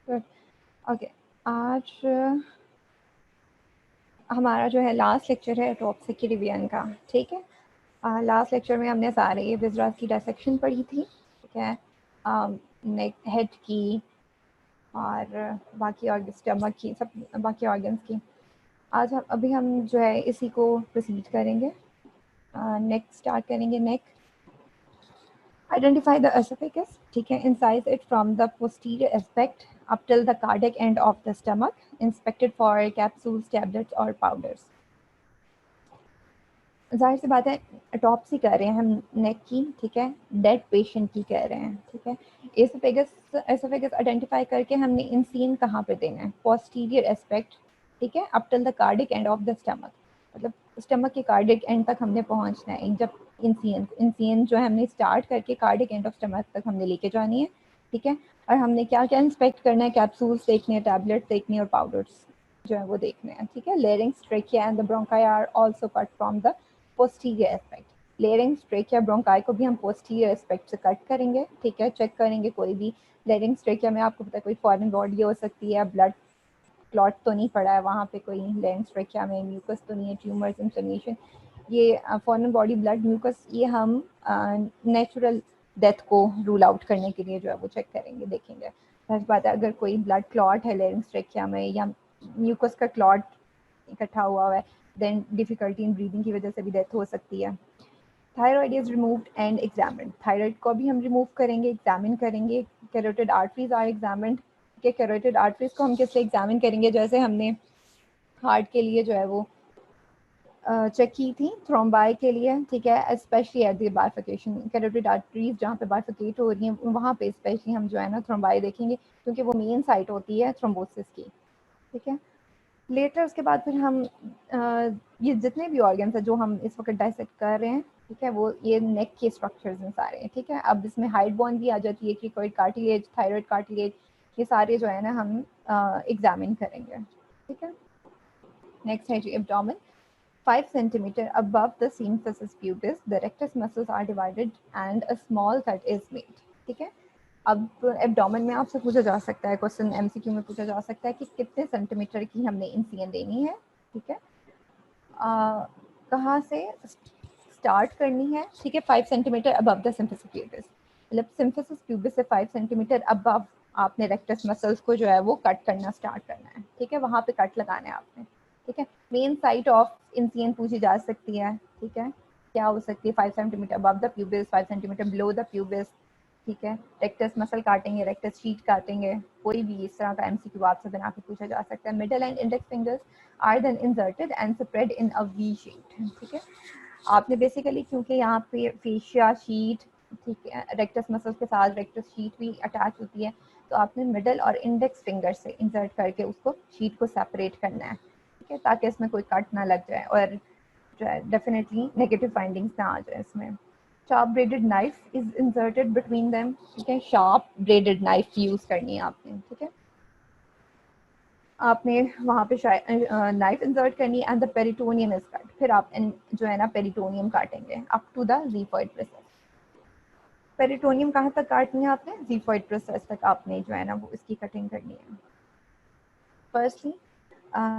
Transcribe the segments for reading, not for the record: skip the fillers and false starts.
Good. Okay, आज हमारा जो है लास्ट लेक्चर है टॉपिक की रिवीजन का, ठीक है। लास्ट लेक्चर में हमने सारे विजरास की डायसेक्शन पढ़ी थी, ठीक है, नेक, हेड की और बाकी ऑर्गन, स्टमक की, सब बाकी ऑर्गन्स की। आज हम अभी हम जो है इसी को प्रोसीड करेंगे। नेक स्टार्ट करेंगे। नेक, identify the esophagus, ठीक है, incise it from the posterior aspect up till the cardiac end of the stomach, inspected for capsules, tablets or powders। जाहिर सी बात है ऑटोप्सी कर रहे हैं हम नेक की, ठीक है, डेड पेशेंट की कर रहे हैं, ठीक है। एसोफेगस आइडेंटिफाई करके हमने इंसीन कहाँ पे देना है, पोस्टीरियर एस्पेक्ट, ठीक है, up till the cardiac end of the stomach, मतलब स्टमक के कार्डिक एंड तक हमने पहुंचना है। जब इंसीन जो है हमने स्टार्ट करके कार्डिक एंड ऑफ स्टमक तक हमने लेके जानी है, ठीक है। और हमने क्या क्या इंस्पेक्ट करना है, कैप्सूल्स देखने हैं, टैबलेट्स देखनी है और पाउडर्स जो है वो देखने हैं, ठीक है। Larynx, trachea and the bronchi are also cut from the posterior aspect. Larynx, trachea, bronchi को भी हम पोस्टीरियर एस्पेक्ट से कट करेंगे, ठीक है। चेक करेंगे कोई भी लेरिंग्स, ट्रेकिया में आपको पता है कोई फॉरेन बॉडी हो सकती है, ब्लड क्लॉट तो नहीं पड़ा है वहाँ पे, कोई लेरिंग्स, ट्रेकिया में म्यूकस तो नहीं है, ट्यूमर्स, इन्फ्लेमेशन, ये फॉरेन बॉडी, ब्लड, म्यूकस, ये हम नेचुरल डेथ को रूल आउट करने के लिए जो है वो चेक करेंगे, देखेंगे। सच बात है, अगर कोई ब्लड क्लॉट है लेरिंग्स, ट्रेकिया में या म्यूकस का क्लॉट इकट्ठा हुआ है, देन डिफिकल्टी इन ब्रीदिंग की वजह से भी डेथ हो सकती है। Thyroid is removed and examined, thyroid को भी हम रिमूव करेंगे, एग्जामिन करेंगे। कैरोटिड आर्टरीज आर एग्जामिन्ड, के कैरोटिड आर्टरीज को हम किससे एग्जामिन करेंगे, जैसे हमने हार्ट के लिए जो है वो चेक की थी, थ्रोम्बाई के लिए, ठीक है, specially at the बाइफिकेशन, carotid arteries जहाँ पे बाइफिकेट हो रही हैं वहाँ पे स्पेशली हम जो है ना थ्रोम्बाई देखेंगे, क्योंकि वो मेन साइट होती है थ्रोम्बोसिस की, ठीक है। लेटर उसके बाद फिर हम ये जितने भी ऑर्गन्स हैं जो हम इस वक्त डाइसेक्ट कर रहे हैं, ठीक है, वो ये नेक के स्ट्रक्चर्स हैं सारे, ठीक है। अब इसमें हाइड बोन भी आ जाती है, क्रिकोइड कार्टिलेज, थायराइड कार्टिलेज, ये सारे जो है ना हम एग्जामिन करेंगे, ठीक है। नेक्स्ट है जी abdomen. 5 centimeter above the symphysis pubis, the rectus muscles are divided and a small cut is made, ठीक है। अब एब्डोमेन में आपसे पूछा जा सकता है, क्वेश्चन एमसीक्यू में पूछा जा सकता है कि कितने सेंटीमीटर की हमने इंसिजन देनी है, ठीक है, कहाँ से स्टार्ट करनी है, ठीक है। 5 centimetre above the symphysis pubis, मतलब सिम्फिसिस प्यूबिस से 5 सेंटीमीटर अबव आपने रेक्टस मसल्स को जो है वो कट करना स्टार्ट करना है, ठीक है, वहाँ पे कट लगाना है आपने, ठीक है। मेन साइट ऑफ इंसिजन पूछी जा सकती है, ठीक है, क्या हो सकती है, 5 centimetre above the pubis, 5 centimetre below the pubis, ठीक है। रेक्टस मसल काटेंगे, रेक्टस शीट काटेंगे, कोई भी इस तरह का एमसीक्यू आपसे बना के पूछा जा सकता है। Middle and index fingers are then inserted and spread in a V shape, ठीक है। आपने बेसिकली क्योंकि यहाँ पे फेशिया शीट, ठीक है, रेक्टस मसल्स के साथ रेक्टस शीट भी अटैच होती है, तो आपने मिडल और इंडेक्स फिंगर से इंसर्ट करके उसको शीट को सेपरेट करना है, ठीक है, ताकि इसमें कोई कट ना लग जाए और जो है डेफिनेटली नेगेटिव फाइंडिंग्स ना आ जाए इसमें। Sharp bladed knife is inserted between them, ठीक है, शार्प ब्रेडेड नाइफ यूज करनी है आपने, ठीक है, आपने वहाँ पे नाइफ इंसर्ट करनी and the peritoneum is cut, फिर आप जो है ना पेरिटोनियम काटेंगे up to the xiphoid process. Peritoneum कहाँ तक काटनी है आपने, ज़ीफॉइड प्रोसेस तक आपने जो है ना वो इसकी कटिंग करनी है। फर्स्टली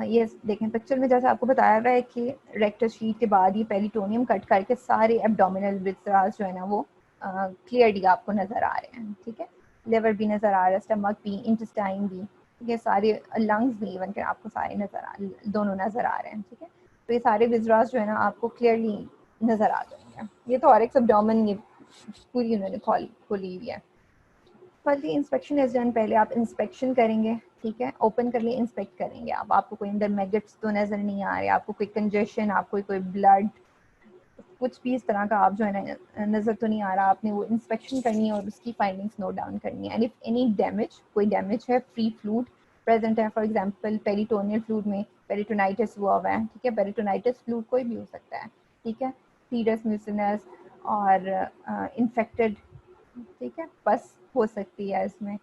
ये देखें पिक्चर में जैसे आपको बताया गया है कि रेक्टस शीट के बाद ये पेरिटोनियम कट करके सारे एब्डोमिनल विसरास जो है ना वो क्लियरली आपको नज़र आ रहे हैं, ठीक है। लिवर भी नज़र आ रहा है, स्टमक भी, इंटेस्टाइन भी, ठीक है, सारे लंग्स भी इवन के आपको सारे दोनों नज़र आ रहे हैं, ठीक है। तो ये सारे विसरास जो है ना आपको क्लियरली नज़र आ जाएंगे। ये तो और एक एब्डोमेन ये पूरी उन्होंने खोली हुई है। फर्स्टली इंस्पेक्शन इज डन, पहले आप इंस्पेक्शन करेंगे, ठीक है, ओपन कर लिए इंस्पेक्ट करेंगे आप, आपको कोई अंदर मैगेट्स तो नज़र नहीं आ रहे, आपको कोई कंजेशन, आपको कोई ब्लड, कुछ भी इस तरह का आप जो है ना नज़र तो नहीं आ रहा, आपने वो इंस्पेक्शन करनी है और उसकी फाइंडिंग्स नोट डाउन करनी है। एंड इफ एनी डैमेज, कोई डैमेज है, फ्री फ्लूइड प्रेजेंट है, फॉर एग्जांपल पेरिटोनियल फ्लूइड में पेरिटोनाइटिस हुआ हुआ है, ठीक है, पेरिटोनाइटिस फ्लूइड कोई भी हो सकता है, ठीक है, सीरस म्यूसिनस और इन्फेक्टेड, ठीक है, पस हो सकती है इसमें,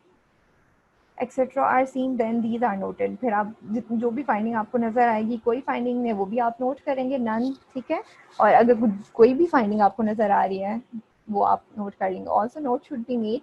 etcetera are seen, then these are noted. फिर आप जो भी फाइंडिंग आपको नज़र आएगी, कोई फाइंडिंग है वो भी आप नोट करेंगे, नन, ठीक है, और अगर कोई भी फाइंडिंग आपको नज़र आ रही है वो आप नोट कर लेंगे। Also note should be made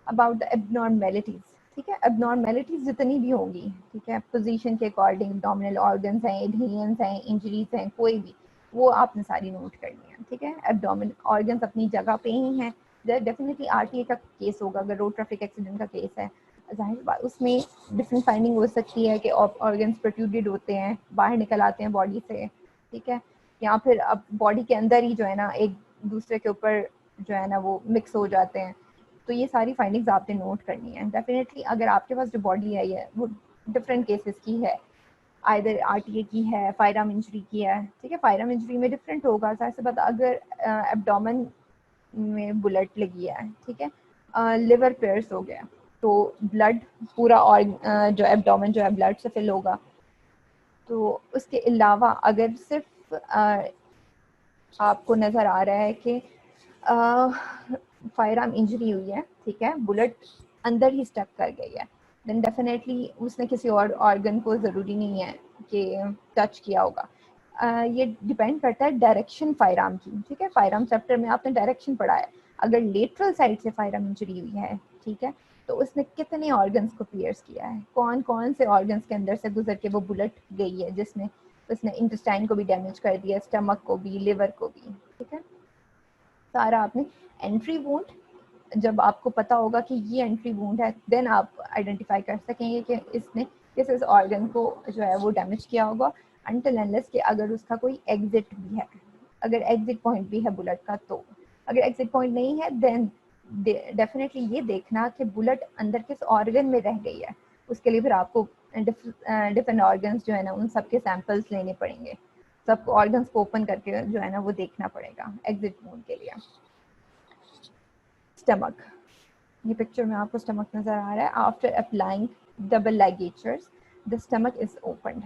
about the abnormalities, ठीक है। एबनॉर्मेलिटीज जितनी भी होंगी, ठीक है, पोजीशन के अकॉर्डिंग एब्डोमिनल ऑर्गन्स हैं, एडहेजन्स हैं, इंजरीज हैं, कोई भी, वो आपने सारी नोट करनी है। ठीक है, एब्डोमिनल ऑर्गन्स अपनी जगह पे ही हैं। डेफिनेटली आरटीए का केस होगा, अगर रोड ट्रैफिक एक्सीडेंट का केस है, जाहिर बात उसमें डिफरेंट फाइंडिंग हो सकती है कि ऑर्गन्स प्रोट्रूडेड होते हैं, बाहर निकल आते हैं बॉडी से। ठीक है, या फिर अब बॉडी के अंदर ही जो है ना एक दूसरे के ऊपर जो है ना वो मिक्स हो जाते हैं। तो ये सारी फाइंडिंग्स आपने नोट करनी है। डेफिनेटली अगर आपके पास जो बॉडी आई है वो डिफरेंट केसेस की है, आइदर आरटीए की है, फायर आर्म इंजरी की है। ठीक है, फायर आर्म इंजरी में डिफरेंट होगा, साथ से बात अगर एब्डोमेन में बुलेट लगी है, ठीक है, लिवर पेयर्स हो गया, तो ब्लड पूरा और जो एब्डोमेन जो है ब्लड से फिल होगा। तो उसके अलावा अगर सिर्फ आपको नज़र आ रहा है कि फायर आर्म इंजरी हुई है, ठीक है, बुलेट अंदर ही स्टक कर गई है, देन डेफिनेटली उसने किसी और ऑर्गन को ज़रूरी नहीं है कि टच किया होगा। ये डिपेंड करता है डायरेक्शन फायर आर्म की। ठीक है, फायर आर्म चैप्टर में आपने डायरेक्शन पढ़ा है। अगर लेटरल साइड से फायर आर्म इंजरी हुई है, ठीक है, तो उसने कितने ऑर्गन्स को पियर्स किया है, कौन कौन से ऑर्गन्स के अंदर से गुजर के वो बुलेट गई है, जिसमें उसने इंटेस्टाइन को भी डैमेज कर दिया, स्टमक को भी, लिवर को भी। ठीक है, सारा आपने एंट्री वूंड, जब आपको पता होगा कि ये एंट्री वूंड है, देन आप आइडेंटिफाई कर सकेंगे कि इसने किस ऑर्गन को जो है वो डैमेज किया होगा। अनटिल अनलेस कि अगर उसका कोई एग्जिट भी है, अगर एग्जिट पॉइंट भी है बुलेट का, तो अगर एग्जिट पॉइंट नहीं है देन डेफिनेटली ये देखना कि बुलेट अंदर किस ऑर्गन में रह गई है। उसके लिए फिर आपको डिफरेंट ऑर्गन्स जो है ना उन सबके सैंपल्स लेने पड़ेंगे, सब ऑर्गन्स को ओपन करके जो है ना वो देखना पड़ेगा एग्जिट मोड के लिए। स्टमक, ये पिक्चर में आपको स्टमक नजर आ रहा है। After applying double ligatures the stomach is opened,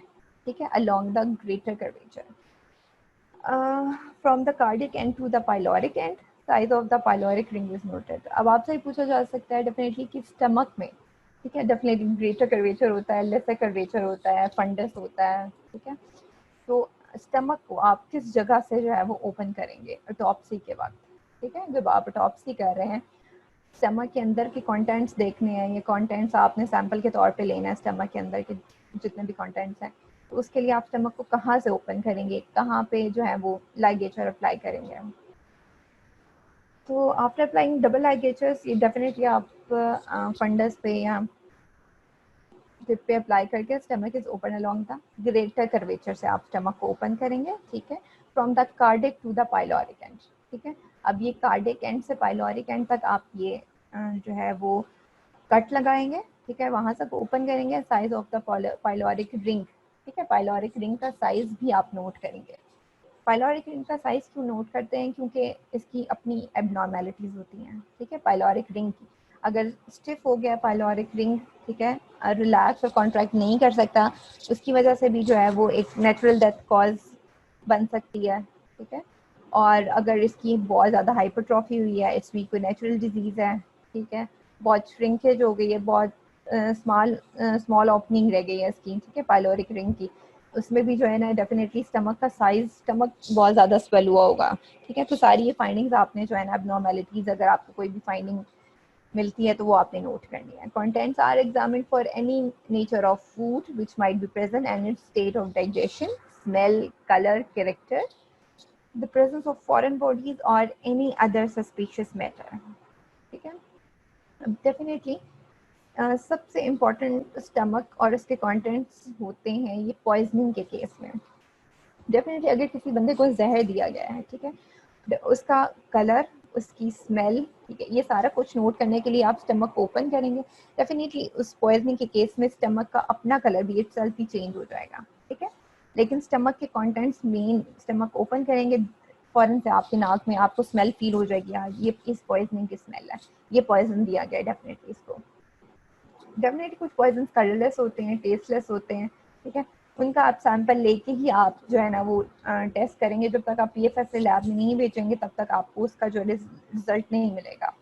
ठीक है, along the greater curvature from the cardiac end to the pyloric end, size of the pyloric ring is noted. अब आपसे ही पूछा जा सकता है डेफिनेटली कि स्टमक में, ठीक है, डेफिनेटली ग्रेटर कर्वेचर होता है, लेसर कर्वेचर होता है, फंडस होता है। ठीक है, तो स्टमक को आप किस जगह से जो है वो ओपन करेंगे ऑटोप्सी के वक्त। ठीक है, जब आप ऑटोप्सी कर रहे हैं, स्टमक के अंदर के कंटेंट्स देखने हैं, ये कंटेंट्स आपने सैंपल के तौर पे लेना है, स्टमक के अंदर के जितने भी कंटेंट्स हैं। तो उसके लिए आप स्टमक को कहाँ से ओपन करेंगे, कहाँ पे जो है वो लाइगेचर अप्लाई करेंगे। तो आफ्टर अप्लाइंग डबल लाइगेचर्स, ये डेफिनेटली आप फंडस पे या टिप पे अप्लाई करके stomach is open along the greater curvature से आप स्टमक को ओपन करेंगे। ठीक है, from the cardiac to the pyloric end. ठीक है, अब ये कार्डिक एंड से पाइलोरिक एंड तक आप ये जो है वो कट लगाएंगे। ठीक है, वहां तक ओपन करेंगे। Size of the pyloric ring, ठीक है, पाइलोरिक रिंग का साइज भी आप नोट करेंगे। पाइलोरिक रिंग का साइज क्यों नोट करते हैं, क्योंकि इसकी अपनी एबनॉर्मेलिटीज होती हैं। ठीक है, पाइलोरिक रिंग की अगर स्टिफ हो गया पाइलोरिक रिंग, ठीक है, रिलैक्स और कॉन्ट्रैक्ट नहीं कर सकता, उसकी वजह से भी जो है वो एक नेचुरल डेथ कॉज बन सकती है। ठीक है, और अगर इसकी बहुत ज़्यादा हाइपरट्रॉफी हुई है, इसकी कोई नेचुरल डिजीज़ है, ठीक है, बहुत श्रिंकेज हो गई है, बहुत स्मॉल ओपनिंग रह गई है इसकी, ठीक है, पाइलोरिक रिंग की, उसमें भी जो है ना डेफिनेटली स्टमक का साइज, स्टमक बहुत ज़्यादा स्वेल हुआ होगा। ठीक है, तो सारी ये फाइंडिंग्स आपने जो है ना एबनॉर्मेलिटीज़, अगर आपको कोई भी फाइंडिंग मिलती है तो वो आपने नोट करनी है। Contents are examined for any nature of food which might be present and its state of digestion, smell, colour, character, the presence of foreign bodies or any other suspicious matter। ठीक है, definitely सबसे important stomach और इसके contents होते हैं ये poisoning के case में। डेफिनेटली अगर किसी बंदे को जहर दिया गया है, ठीक है, उसका कलर, उसकी स्मेल, ठीक है, ये सारा कुछ नोट करने के लिए आप स्टमक को ओपन करेंगे। डेफिनेटली उस पॉइजनिंग के केस में स्टमक का अपना कलर भी इटसेल्फ भी चेंज हो जाएगा। ठीक है, लेकिन स्टमक के कंटेंट्स मेन, स्टमक ओपन करेंगे फौरन से आपके नाक में आपको स्मेल फील हो जाएगी, यार ये इस पॉइजनिंग की स्मेल है, ये पॉइजन दिया गया है डेफिनेटली इसको। डेफिनेटली कुछ पॉइजन कलरलेस होते हैं, टेस्टलेस होते हैं। ठीक है, उनका आप सैंपल लेके ही आप जो है ना वो टेस्ट करेंगे। जब तक आप पीएफएस से लैब में नहीं भेजेंगे तब तक आपको उसका जो रिजल्ट नहीं मिलेगा।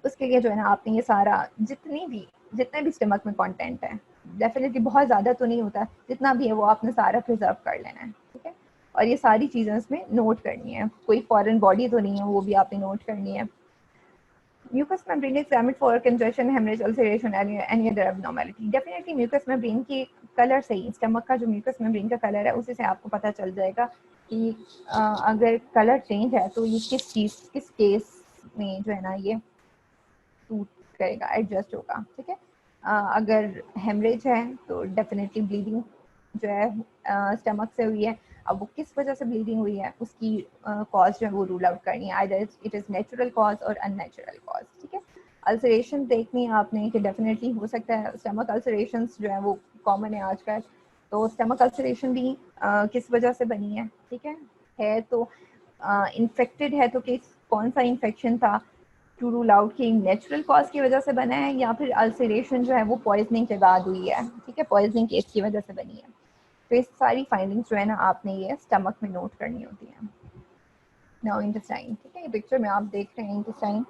उसके लिए जो है ना आपने ये सारा जितने भी स्टमक में कंटेंट है, डेफिनेटली बहुत ज़्यादा तो नहीं होता, जितना भी है वो आपने सारा प्रिजर्व कर लेना है। ठीक है, और ये सारी चीज़ें उसमें नोट करनी है। कोई फॉरेन बॉडी तो नहीं है, वो भी आपने नोट करनी है। Mucous membrane examined for congestion, haemorrhage, ulceration, any other abnormality. Definitely mucous membrane के कलर से ही, स्टमक का जो म्यूकस मेम्ब्रेन का कलर है उसी से आपको पता चल जाएगा कि अगर कलर चेंज है तो ये किस चीज़, किस केस में जो है ना ये सूट करेगा, एडजस्ट होगा, ठीक है। अगर हेमरेज है तो डेफिनेटली ब्लीडिंग जो है स्टमक से हुई है। अब वो किस वजह से ब्लीडिंग हुई है उसकी कॉज जो है वो रूल आउट करनी है, either it is natural cause और अननेचुरल कॉज, ठीक है। अल्सरेशन देखनी है आपने कि डेफिनेटली हो सकता है स्टमक अल्सरेशन जो है वो कॉमन है आजकल, तो स्टमक अल्सरेशन भी किस वजह से बनी है, ठीक है तो इन्फेक्टेड है तो किस, कौन सा इन्फेक्शन था, टू रूल आउट कि नेचुरल कॉज की वजह से बना है या फिर अल्सरेशन जो है वो पॉइजनिंग के बाद हुई है, ठीक है, पॉइजनिंग केस की वजह से बनी है। तो ये सारी फाइंडिंग्स जो है ना आपने ये स्टमक में नोट करनी होती है। नाउ इंटेस्टाइन, ठीक है, ये पिक्चर में आप देख रहे हैं इंटेस्टाइन,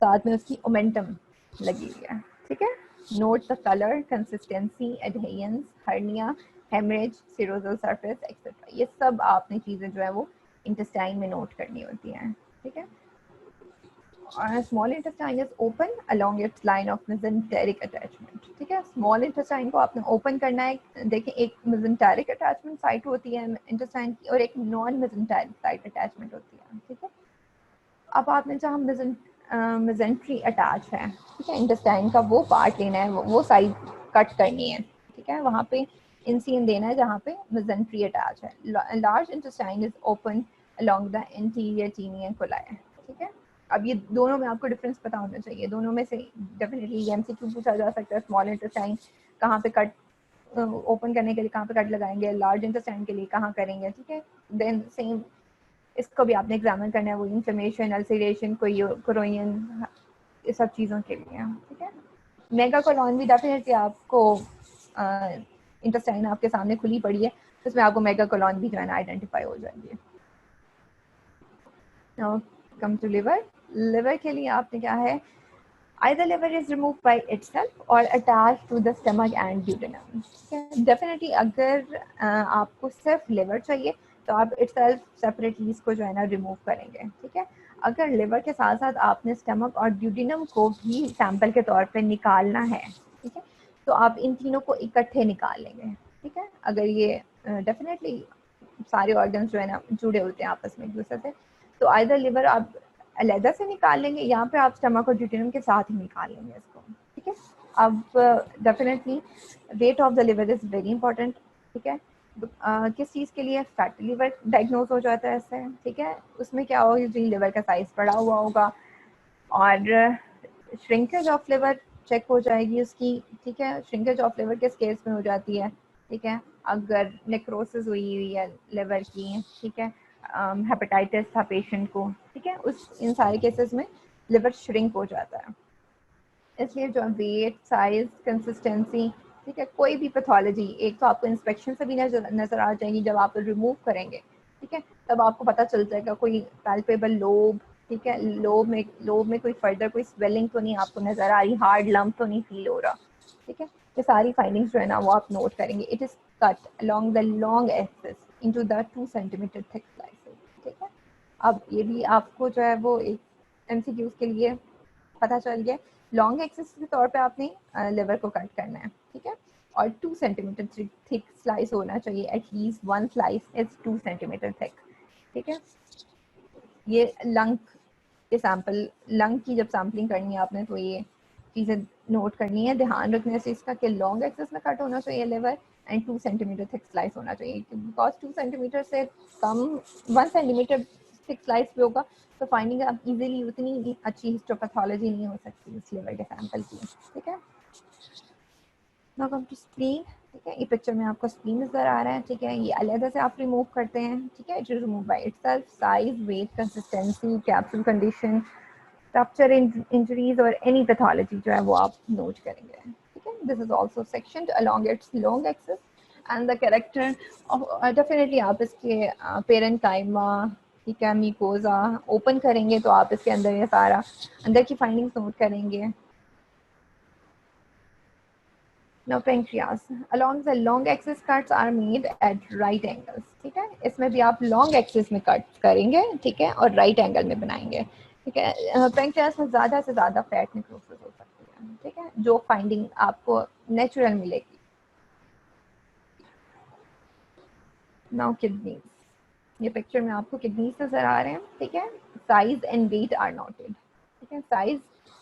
साथ में उसकी ओमेंटम लगी हुई है, ठीक है। Note the colour, consistency, adherence, hernia, haemorrhage, serosal surface etcetera. ये सब आपने चीज़ें जो है वो इंटेस्टाइन में नोट करनी होती हैं, ठीक है। Small intestine is open along it's line of mesenteric attachment, ठीक है। स्मॉल इंटेस्टाइन को आपने ओपन करना है। देखिए एक मेसेंटेरिक अटैचमेंट साइट होती है इंटेस्टाइन की और एक नॉन मेसेंटेरिक साइट अटैचमेंट होती है, ठीक है। अब आपने जहाँ मेसेंट्री अटैच है, ठीक है, इंटेस्टाइन का वो पार्ट लेना है, वो साइड कट करनी है, ठीक है, वहाँ पे इंसियन देना है जहाँ पे मेसेंट्री अटैच है। Large intestine is open along the interior taenia coli, ठीक है। अब ये दोनों में आपको डिफरेंस पता होना चाहिए, दोनों में से डेफिनेटली एमसीक्यू पूछा जा सकता है। स्मॉल इंटेस्टाइन कहाँ पे कट ओपन करने के लिए कहाँ पे कट लगाएंगे, लार्ज इंटेस्टाइन के लिए कहाँ करेंगे, ठीक है। देन सेम इसको भी आपने एग्जामिन करना है, वो इन्फ्लेमेशन, अल्सरेशन, कोरोइन, ये सब चीज़ों के लिए, ठीक है। मेगा कोलॉन भी डेफिनेटली आपको इंटेस्टाइन आपके सामने खुली पड़ी है, उसमें आपको मेगा कोलॉन भी जो है ना आइडेंटिफाई हो जाएंगे। Now come to liver. Liver के लिए आपने क्या है, either liver is removed by itself or attached to the stomach and duodenum, definitely अगर आपको सिर्फ लिवर चाहिए तो आप itself सेपरेटली इसको जो है ना रिमूव करेंगे, ठीक है। अगर लिवर के साथ साथ आपने स्टमक और ड्यूडिनम को भी सैंपल के तौर पे निकालना है, ठीक है, तो आप इन तीनों को इकट्ठे निकाल लेंगे, ठीक है। अगर ये डेफिनेटली सारे ऑर्गन्स जो है ना जुड़े होते हैं आपस में एक दूसरे से, तो आइदर लिवर आप अलहदा से निकाल लेंगे, यहाँ पे आप स्टमक और ड्यूटेरियम के साथ ही निकाल लेंगे इसको, ठीक है। अब definitely weight of the liver is very important, ठीक है। किस चीज़ के लिए, फैटी लिवर डायग्नोज हो जाता है इससे, ठीक है। उसमें क्या होगा कि लिवर का साइज बढ़ा हुआ होगा और श्रिंकेज ऑफ लिवर चेक हो जाएगी उसकी, ठीक है। श्रिंकेज ऑफ लिवर किस केस में हो जाती है, ठीक है, अगर नेक्रोसिस हुई है लिवर की, ठीक है, हेपेटाइटिस था पेशेंट को, ठीक है, उस इन सारे केसेस में लिवर श्रिंक हो जाता है। इसलिए जो वेट, साइज, कंसिस्टेंसी, ठीक है, कोई भी पैथोलॉजी एक तो आपको इंस्पेक्शन से भी नजर आ जाएगी, जब आप रिमूव करेंगे, ठीक है, तब आपको पता चल जाएगा कोई पैल्पेबल लोब, ठीक है, लोब में कोई फर्दर कोई स्वेलिंग तो नहीं आपको नजर आ रही, हार्ड लंप तो नहीं फील हो रहा, ठीक है। ये सारी फाइंडिंग्स जो है ना वो आप नोट करेंगे। It is cut along the long axis into the 2 centimetre thick slices, ठीक है। अब ये भी आपको जो है वो एक एमसीक्यूज के लिए पता चल गया। लॉन्ग एक्सिस के तौर पे आपने लिवर को कट करना है, ठीक है, और 2 सेंटीमीटर थिक स्लाइस होना चाहिए, at least 1 slice is 2 centimetre thick, ठीक है। ये लंग के सैंपल, लंग की जब सैम्पलिंग करनी है आपने तो ये चीज़ें नोट करनी है, ध्यान रखने से इसका कि लॉन्ग एक्सिस में कट होना चाहिए liver and 2 centimetre thick slice होना चाहिए, बिकॉज 2 सेंटीमीटर से कम, 1 सेंटीमीटर थिक स्लाइस भी होगा तो फाइंडिंग अब इजीली उतनी अच्छी हिस्टोपैथोलॉजी नहीं हो सकती इस लिवर के सैंपल की, ठीक है। नाउ कम टू स्प्लीन, ठीक है, ये पिक्चर में आपको स्प्लीन नजर आ रहा है, ठीक है, ये अलग से आप रिमूव करते हैं, ठीक है। It is remove by itself, size, weight, consistency, capsule condition, rupture injuries और एनी पैथोलॉजी जो है वो आप नोट करेंगे, ठीक है। This is also sectioned along its long axis and the character of, definitely आप इसके पेरेंकाइमा, ठीक है, म्यूकोजा ओपन करेंगे तो आप इसके अंदर ये सारा अंदर की फाइंडिंग्स नोट करेंगे। Now pancreas. Along the long axis cuts are made at right angles, ठीक है। इसमें भी आप long axis में कट करेंगे, ठीक है, और right angle में बनाएंगे। ठीक है। पेंक्रियास में ज़्यादा से ज़्यादा फैट नेक्रोसिस हो सकती है, ठीक है, जो फाइंडिंग आपको नेचुरल मिलेगी। नाउ किडनीज, ये पिक्चर में आपको किडनीज नजर आ रहे हैं, ठीक है। Size and weight are noted, ठीक है। साइज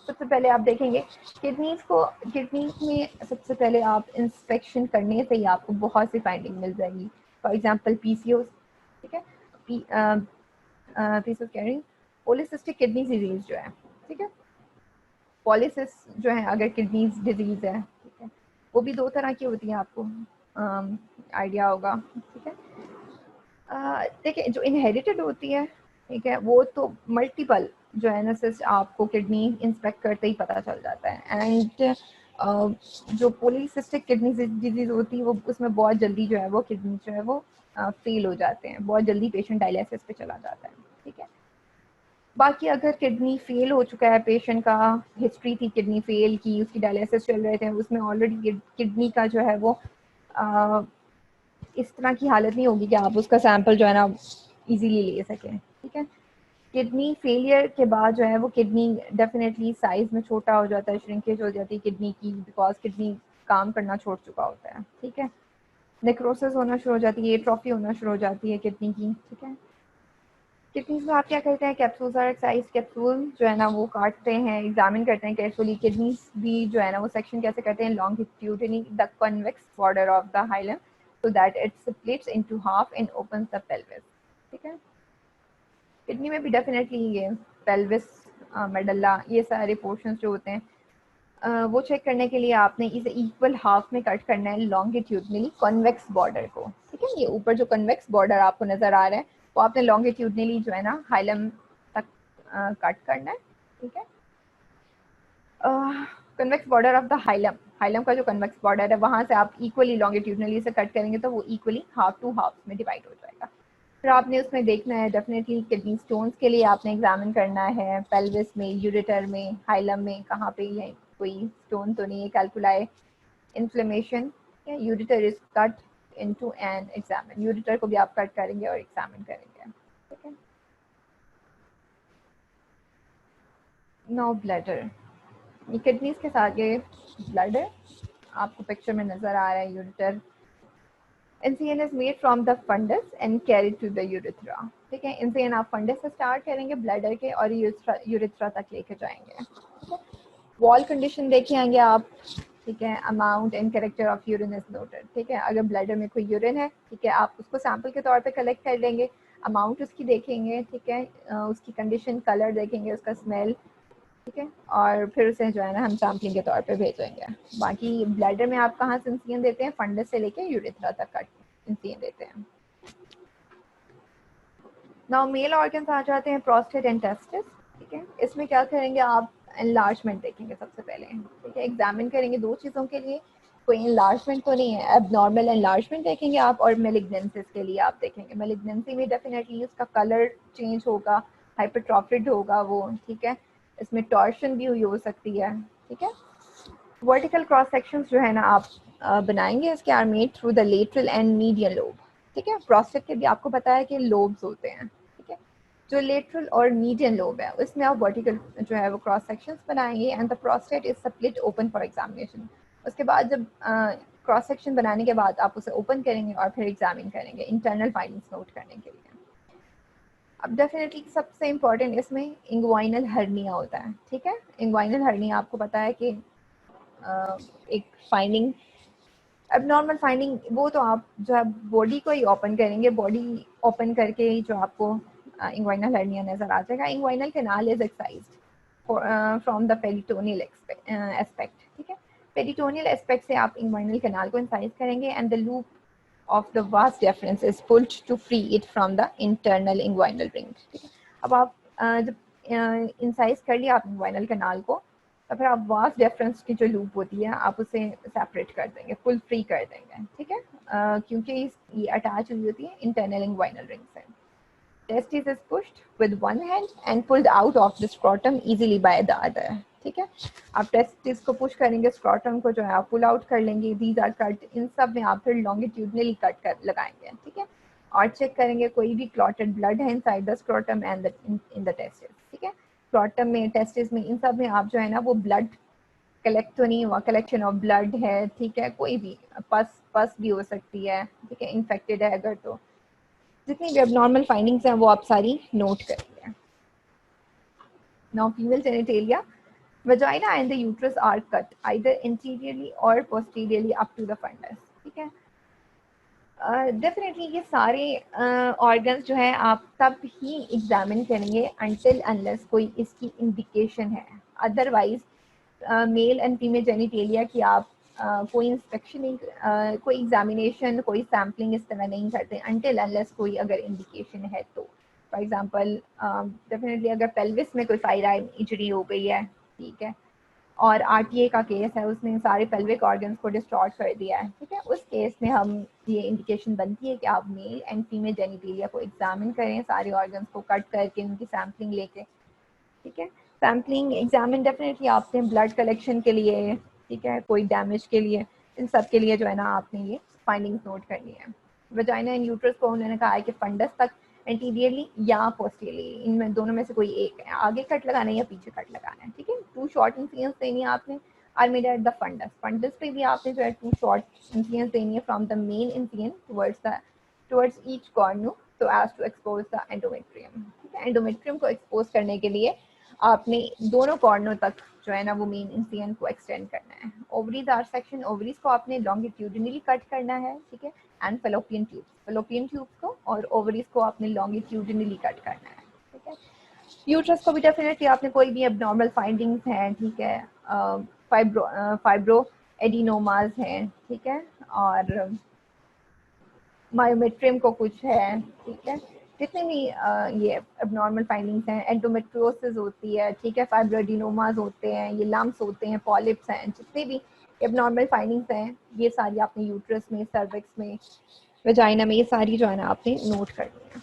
सबसे पहले आप देखेंगे किडनीज को, किडनीज में सबसे पहले आप इंस्पेक्शन करने से ही आपको बहुत सी फाइंडिंग मिल जाएगी। फॉर एग्जांपल पीसीओस, ठीक है, पीसीओस कह रही हूँ, पॉलीसिस्टिक किडनी डिजीज जो है, ठीक है। पॉलिसिस जो है अगर किडनी डिजीज है, ठीक है, वो भी दो तरह की होती है, आपको आइडिया होगा, ठीक है। देखिए जो इनहेरिटेड होती है, ठीक है, वो तो मल्टीपल जो है ना सिस्ट आपको किडनी इंस्पेक्ट करते ही पता चल जाता है। एंड जो पॉलीसिस्टिक किडनी डिजीज होती है वो उसमें बहुत जल्दी जो है वो किडनी जो है वो फेल हो जाते हैं, बहुत जल्दी पेशेंट डायलिसिस पे चला जाता है, ठीक है। बाकी अगर किडनी फेल हो चुका है, पेशेंट का हिस्ट्री थी किडनी फेल की, उसकी डायलिसिस चल रहे थे, उसमें ऑलरेडी किडनी का जो है वो आ, इस तरह की हालत नहीं होगी कि आप उसका सैंपल जो है ना इजीली ले सकें, ठीक है। किडनी फेलियर के बाद जो है वो किडनी डेफिनेटली साइज में छोटा हो जाता है, श्रिंकेज हो जाती है किडनी की, बिकॉज किडनी काम करना छोड़ चुका होता है, ठीक है। नेक्रोसिस होना शुरू हो जाती है, एट्रोफी होना शुरू हो जाती है किडनी की, ठीक है। किडनीज में आप क्या करते हैं, कैप्सूल्स और एक्साइज कैप्सूल जो है ना वो काटते हैं, एग्जामिन करते हैं केयरफुली। किडनीज भी जो है ना वो सेक्शन कैसे करते हैं, longitudinally the convex border of the hilum so that it splits into half and opens the pelvis, ठीक है। किडनी में भी डेफिनेटली ये पेल्विस, मेडल्ला, ये सारे पोर्शंस जो होते हैं वो चेक करने के लिए आपने इसे इक्वल हाफ में कट करना है, लॉन्गिट्यूडनली कन्वेक्स बॉर्डर को, ठीक है। ये ऊपर जो कन्वेक्स बॉर्डर आपको नजर आ रहा है वो आपने लॉन्गिट्यूडनली जो है ना हाइलम तक कट करना है, ठीक है। Convex border of the hilum, hilum का जो कन्वेक्स बॉर्डर है वहां से आप इक्वली लॉन्गिट्यूडनली से कट करेंगे तो वो इक्वली हाफ टू हाफ में डिवाइड हो जाएगा। फिर आपने उसमें देखना है डेफिनेटली किडनी स्टोन्स के लिए आपने एग्जामिन करना है, पेल्विस में, यूरेटर में, हाइलम में कहाँ पे है, कोई स्टोन तो नहीं है, कैल्कुलाई, inflammation, ureter is cut into and examine, ureter को भी आप कट करेंगे और एग्जामिन करेंगे, ठीक है। नो ब्लैडर, ये किडनीज के साथ ये ब्लैडर आपको पिक्चर में नजर आ रहा है, ureter. NCN is made from the fundus and carried to the urethra, ठीक है। NCN आप फंडस से स्टार्ट करेंगे ब्लैडर के और यूरेथ्रा तक लेके जाएंगे, ठीक है। वॉल कंडीशन देखे आएंगे आप, ठीक है। Amount and character of urine is noted, ठीक है। अगर ब्लैडर में कोई यूरिन है, ठीक है, आप उसको सैंपल के तौर पे कलेक्ट कर लेंगे, अमाउंट उसकी देखेंगे, ठीक है, उसकी कंडीशन, कलर देखेंगे, उसका स्मेल, ठीक है, और फिर उसे जो है ना हम सैम्पलिंग के तौर पे भेजेंगे। बाकी ब्लैडर में आप कहाँ से इंसिजन देते हैं, फंडस से लेके यूरेथ्रा तक का इंसिजन देते हैं। नाउ मेल ऑर्गन्स आ जाते हैं, प्रोस्टेट एंड टेस्टिस, ठीक है। इसमें क्या करेंगे आप, एनलार्जमेंट देखेंगे सबसे पहले, ठीक है। एग्जामिन करेंगे दो चीज़ों के लिए, कोई एनलार्जमेंट तो नहीं है, अब नॉर्मल एनलार्जमेंट देखेंगे आप, और मेलिग्नेंसिस के लिए आप देखेंगे, मेलिग्नेंसी में डेफिनेटली उसका कलर चेंज होगा, हाइपरट्रॉफिड होगा वो, ठीक है। इसमें टॉर्शन भी हुई हो सकती है, ठीक है। वर्टिकल क्रॉस सेक्शंस जो है ना आप बनाएंगे, इसके are made through the lateral and median lobe, ठीक है। प्रोस्टेट के भी आपको पता है कि लोब्स होते हैं, ठीक है। जो लेटरल और मीडियन लोब है उसमें आप वर्टिकल जो है वो क्रॉस सेक्शंस बनाएंगे, and the prostate is split open for examination. उसके बाद जब क्रॉस सेक्शन बनाने के बाद आप उसे ओपन करेंगे और फिर एग्जामिन करेंगे इंटरनल फाइंडिंग्स नोट करने के लिए। अब डेफिनेटली सबसे इम्पॉर्टेंट इसमें इंग्वाइनल हर्निया होता है, ठीक है। इंग्वाइनल हर्निया आपको पता है कि एक फाइंडिंग, अब नॉर्मल फाइंडिंग वो तो आप जो है बॉडी को ही ओपन करेंगे, बॉडी ओपन करके जो आपको इंग्वाइनल हर्निया नजर आ जाएगा। Inguinal canal is excised from the peritoneal aspect, ठीक है। पेरिटोनियल एस्पेक्ट से आप इंग्वाइनल कैनाल को इंसाइज करेंगे and the loop of the vas deferens is pulled to free it from the internal inguinal ring, ठीक है। अब आप जब इंसाइज कर लिया आप इंग्वाइनल कैनाल को, तो फिर आप वास डेफरेंस की जो लूप होती है आप उसे सेपरेट कर देंगे, फुल फ्री कर देंगे, ठीक है। क्योंकि ये अटैच हुई होती है इंटरनल इंग्वाइनल रिंग से। Testis is pushed with one hand and pulled out of the scrotum easily by the other, ठीक है। आप टेस्टिस को पुश करेंगे, स्क्रॉटम को जो है आप पुल आउट कर लेंगे, दीज आर कट, इन सब में आप फिर लॉन्गिट्यूडनली कट कर लगाएंगे, ठीक है। और चेक करेंगे कोई भी क्लॉटेड ब्लड है inside the scrotum and in the testis, ठीक है। स्क्रॉटम में, टेस्टिस में, इन सब में आप जो है ना वो ब्लड कलेक्ट तो नहीं हुआ, कलेक्शन ऑफ ब्लड है, ठीक है, कोई भी पस भी हो सकती है, ठीक है, इन्फेक्टेड है अगर, तो जितनी भी abnormal फाइंडिंग्स हैं वो आप सारी नोट करिए। Now female genitalia, vagina and the uterus are cut either anteriorly or posteriorly up to the fundus, ठीक है। डेफिनेटली ये सारे ऑर्गन्स जो है आप तब ही एग्जामिन करेंगे अनटिल अनलेस कोई इसकी इंडिकेशन है। Otherwise male and female genitalia की आप कोई इंस्पेक्शन नहीं, कोई एग्जामिनेशन, कोई सैम्पलिंग इस तरह नहीं करते अनटिल अनलेस कोई अगर इंडिकेशन है तो। फॉर एग्जांपल डेफिनेटली अगर पेल्विस में कोई थायराइड इंजरी हो गई है, ठीक है, और आरटीए का केस है, उसने सारे पेल्विक ऑर्गन्स को डिस्टॉर्ट कर दिया है, ठीक है, उस केस में हम ये इंडिकेशन बनती है कि आप मेल एंड फीमेल जेनिटेलिया को एग्जामिन करें, सारे ऑर्गन्स को कट करके उनकी सैम्पलिंग लेके, ठीक है। सैम्पलिंग एग्जामिन डेफिनेटली आपने ब्लड कलेक्शन के लिए, ठीक है, कोई डैमेज के लिए, इन सब के लिए जो है ना आपने ये फाइंडिंग्स नोट करनी है। वजाइना एंड यूट्रस को उन्होंने कहा है कि फंडस तक एंटीरियरली या पोस्टीरियरली, इनमें दोनों में से कोई एक है, आगे कट लगाना है या पीछे कट लगाना है, ठीक है। 2 शॉर्ट इंसिजन्स देनी है आपने are made at the fundus, fundus पे भी आपने जो है 2 शॉर्ट इंसिजन्स देनी है from the main incision towards each cornu so as to expose the endometrium, ठीक है। एंडोमेट्रियम को एक्सपोज करने के लिए आपने दोनों कॉर्नर तक जो है ना वो मेन इंसिजन को एक्सटेंड करना है। ओवरीज आर सेक्शन, ओवरीज को आपने लॉन्गिट्यूडिनली कट करना है, ठीक है, एंड फेलोपियन ट्यूब्स को और ओवरीज को आपने लॉन्गिट्यूडिनली कट करना है, ठीक है। यूट्रस को भी डेफिनेटली आपने कोई भी एबनॉर्मल फाइंडिंग्स हैं, ठीक है, फाइब्रो एडिनोमास हैं, ठीक है, और मायोमेट्रियम को कुछ है, ठीक है, जितने भी ये एबनॉर्मल फाइंडिंग्स हैं, एंडोमेट्रियोसिस होती है, ठीक है, फाइब्रोएडिनोमास होते हैं, ये लम्प्स होते हैं, पॉलिप्स हैं, जितने भी एबनॉर्मल फाइंडिंग्स हैं ये सारी आपने यूट्रस में, सर्विक्स में, वजाइना में, ये सारी जो है ना आपने नोट करनी है।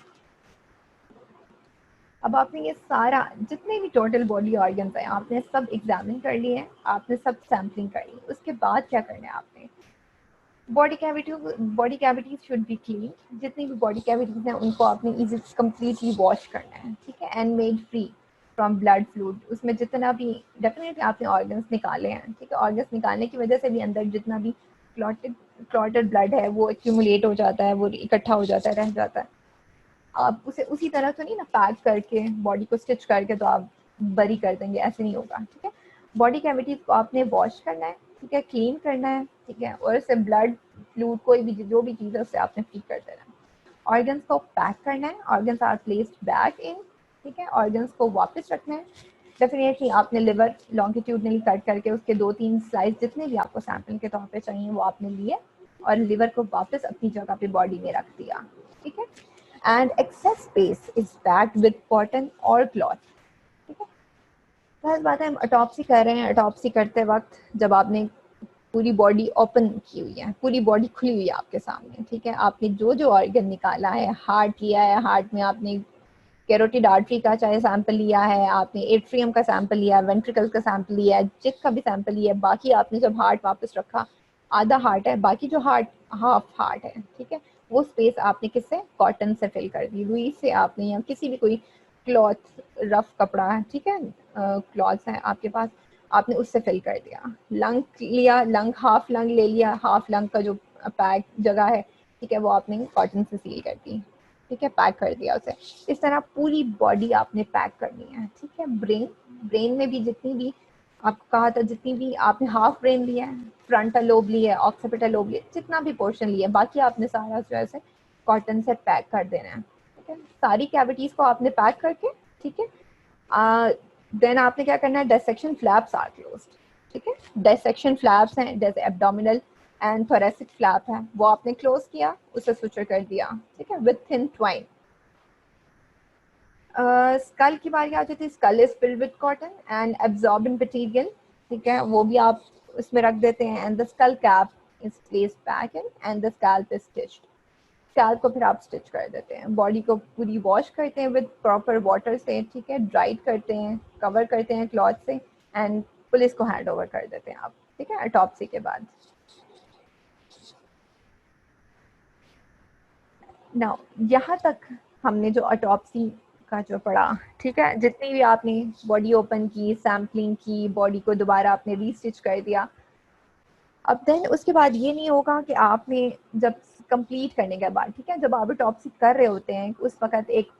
अब आपने ये सारा जितने भी टोटल बॉडी ऑर्गन्स हैं आपने सब एग्जामिन कर लिए हैं, आपने सब सैम्पलिंग कर ली, उसके बाद क्या करना है आपने, body cavities should be clean, जितनी भी बॉडी कैविटीज हैं उनको आपने इजी कम्प्लीटली वॉश करना है, ठीक है, and made free from blood fluid, उसमें जितना भी डेफिनेटली आपने ऑर्गन्स निकाले हैं, ठीक है, ऑर्गन्स निकालने की वजह से भी अंदर जितना भी क्लॉटेड ब्लड है वो एक्यूमुलेट हो जाता है, वो इकट्ठा हो जाता है, रह जाता है। आप उसे उसी तरह तो नहीं ना पैक करके बॉडी को स्टिच करके तो आप बरी कर देंगे, ऐसे नहीं होगा, ठीक है। बॉडी कैविटीज को आपने वॉश करना है, ठीक है, क्लीन करना है, ठीक है, और उससे ब्लड फ्लूड कोई भी जो भी चीज़ है उससे आपने फ्री कर देना है। ऑर्गन्स को पैक करना है, organs are placed back in, ठीक है, ऑर्गन्स को वापस रखना है। डेफिनेटली आपने लिवर लॉन्गिट्यूडनली कट करके उसके 2-3 स्लाइस जितने भी आपको सैंपल के तौर पे चाहिए वो आपने लिए और लिवर को वापस अपनी जगह पे बॉडी में रख दिया, ठीक है। And excess space is packed with cotton और क्लॉथ, ठीक है। पहली बात है हम ऑटोप्सी कर रहे हैं, ऑटोप्सी करते वक्त जब आपने पूरी बॉडी ओपन की हुई है, पूरी बॉडी खुली हुई है आपके सामने, ठीक है, आपने जो जो ऑर्गन निकाला है, हार्ट लिया है, हार्ट में आपने कैरोटिड आर्टरी का चाहे सैंपल लिया है, आपने एट्रियम का सैंपल लिया है, वेंट्रिकल का सैंपल लिया है, जिक का भी सैंपल लिया है, बाकी आपने जब हार्ट वापस रखा, आधा हार्ट है, बाकी जो हार्ट हाफ हार्ट है, ठीक है, वो स्पेस आपने किससे, कॉटन से फिल कर दी, रुई से आपने, या किसी भी कोई क्लॉथ, रफ कपड़ा है, ठीक है, क्लॉथ्स हैं आपके पास, आपने उससे फिल कर दिया। लंग लिया, लंग हाफ लंग ले लिया, हाफ लंग का जो पैक जगह है, ठीक है, वो आपने कॉटन से सील कर दी, ठीक है, पैक कर दिया उसे। इस तरह पूरी बॉडी आपने पैक करनी है, ठीक है। ब्रेन में भी जितनी भी आपको कहा था, जितनी भी आपने हाफ ब्रेन लिया है, फ्रंटल लोब लिया है, ऑक्सीपिटल लोब लिया, जितना भी पोर्शन लिया है, बाकी आपने सारा जो है कॉटन से पैक कर देना है, ठीक है। सारी कैविटीज को आपने पैक करके, ठीक है, देन आपने क्या करना है, डिसेक्शन फ्लैप्स आर क्लोज्ड, ठीक है, डिसेक्शन फ्लैप्स हैं जैसे एब्डोमिनल एंड थोरेसिक फ्लैप है, वो आपने क्लोज किया, उसे सुचर कर दिया, ठीक है, विद थिन ट्वाइन। स्कल की बारी आ जाती है, skull is filled with cotton and absorbing material, ठीक है, वो भी आप उसमें रख देते हैं, and the skull cap is placed back in and the scalp is stitched, scalp को फिर आप स्टिच कर देते हैं, बॉडी को पूरी वॉश करते हैं विद प्रॉपर वाटर से, ठीक है, ड्राइड करते हैं, कवर करते हैं क्लॉथ से, एंड पुलिस को हैंड ओवर कर देते हैं आप, ठीक है, ऑटोप्सी के बाद। नाउ यहाँ तक हमने जो ऑटोप्सी का जो पड़ा, ठीक है, जितनी भी आपने बॉडी ओपन की, सैम्पलिंग की, बॉडी को दोबारा आपने रीस्टिच कर दिया, अब देन उसके बाद ये नहीं होगा कि आपने जब कंप्लीट करने के बाद, ठीक है, जब आप ऑटोप्सी कर रहे होते हैं उस वक्त एक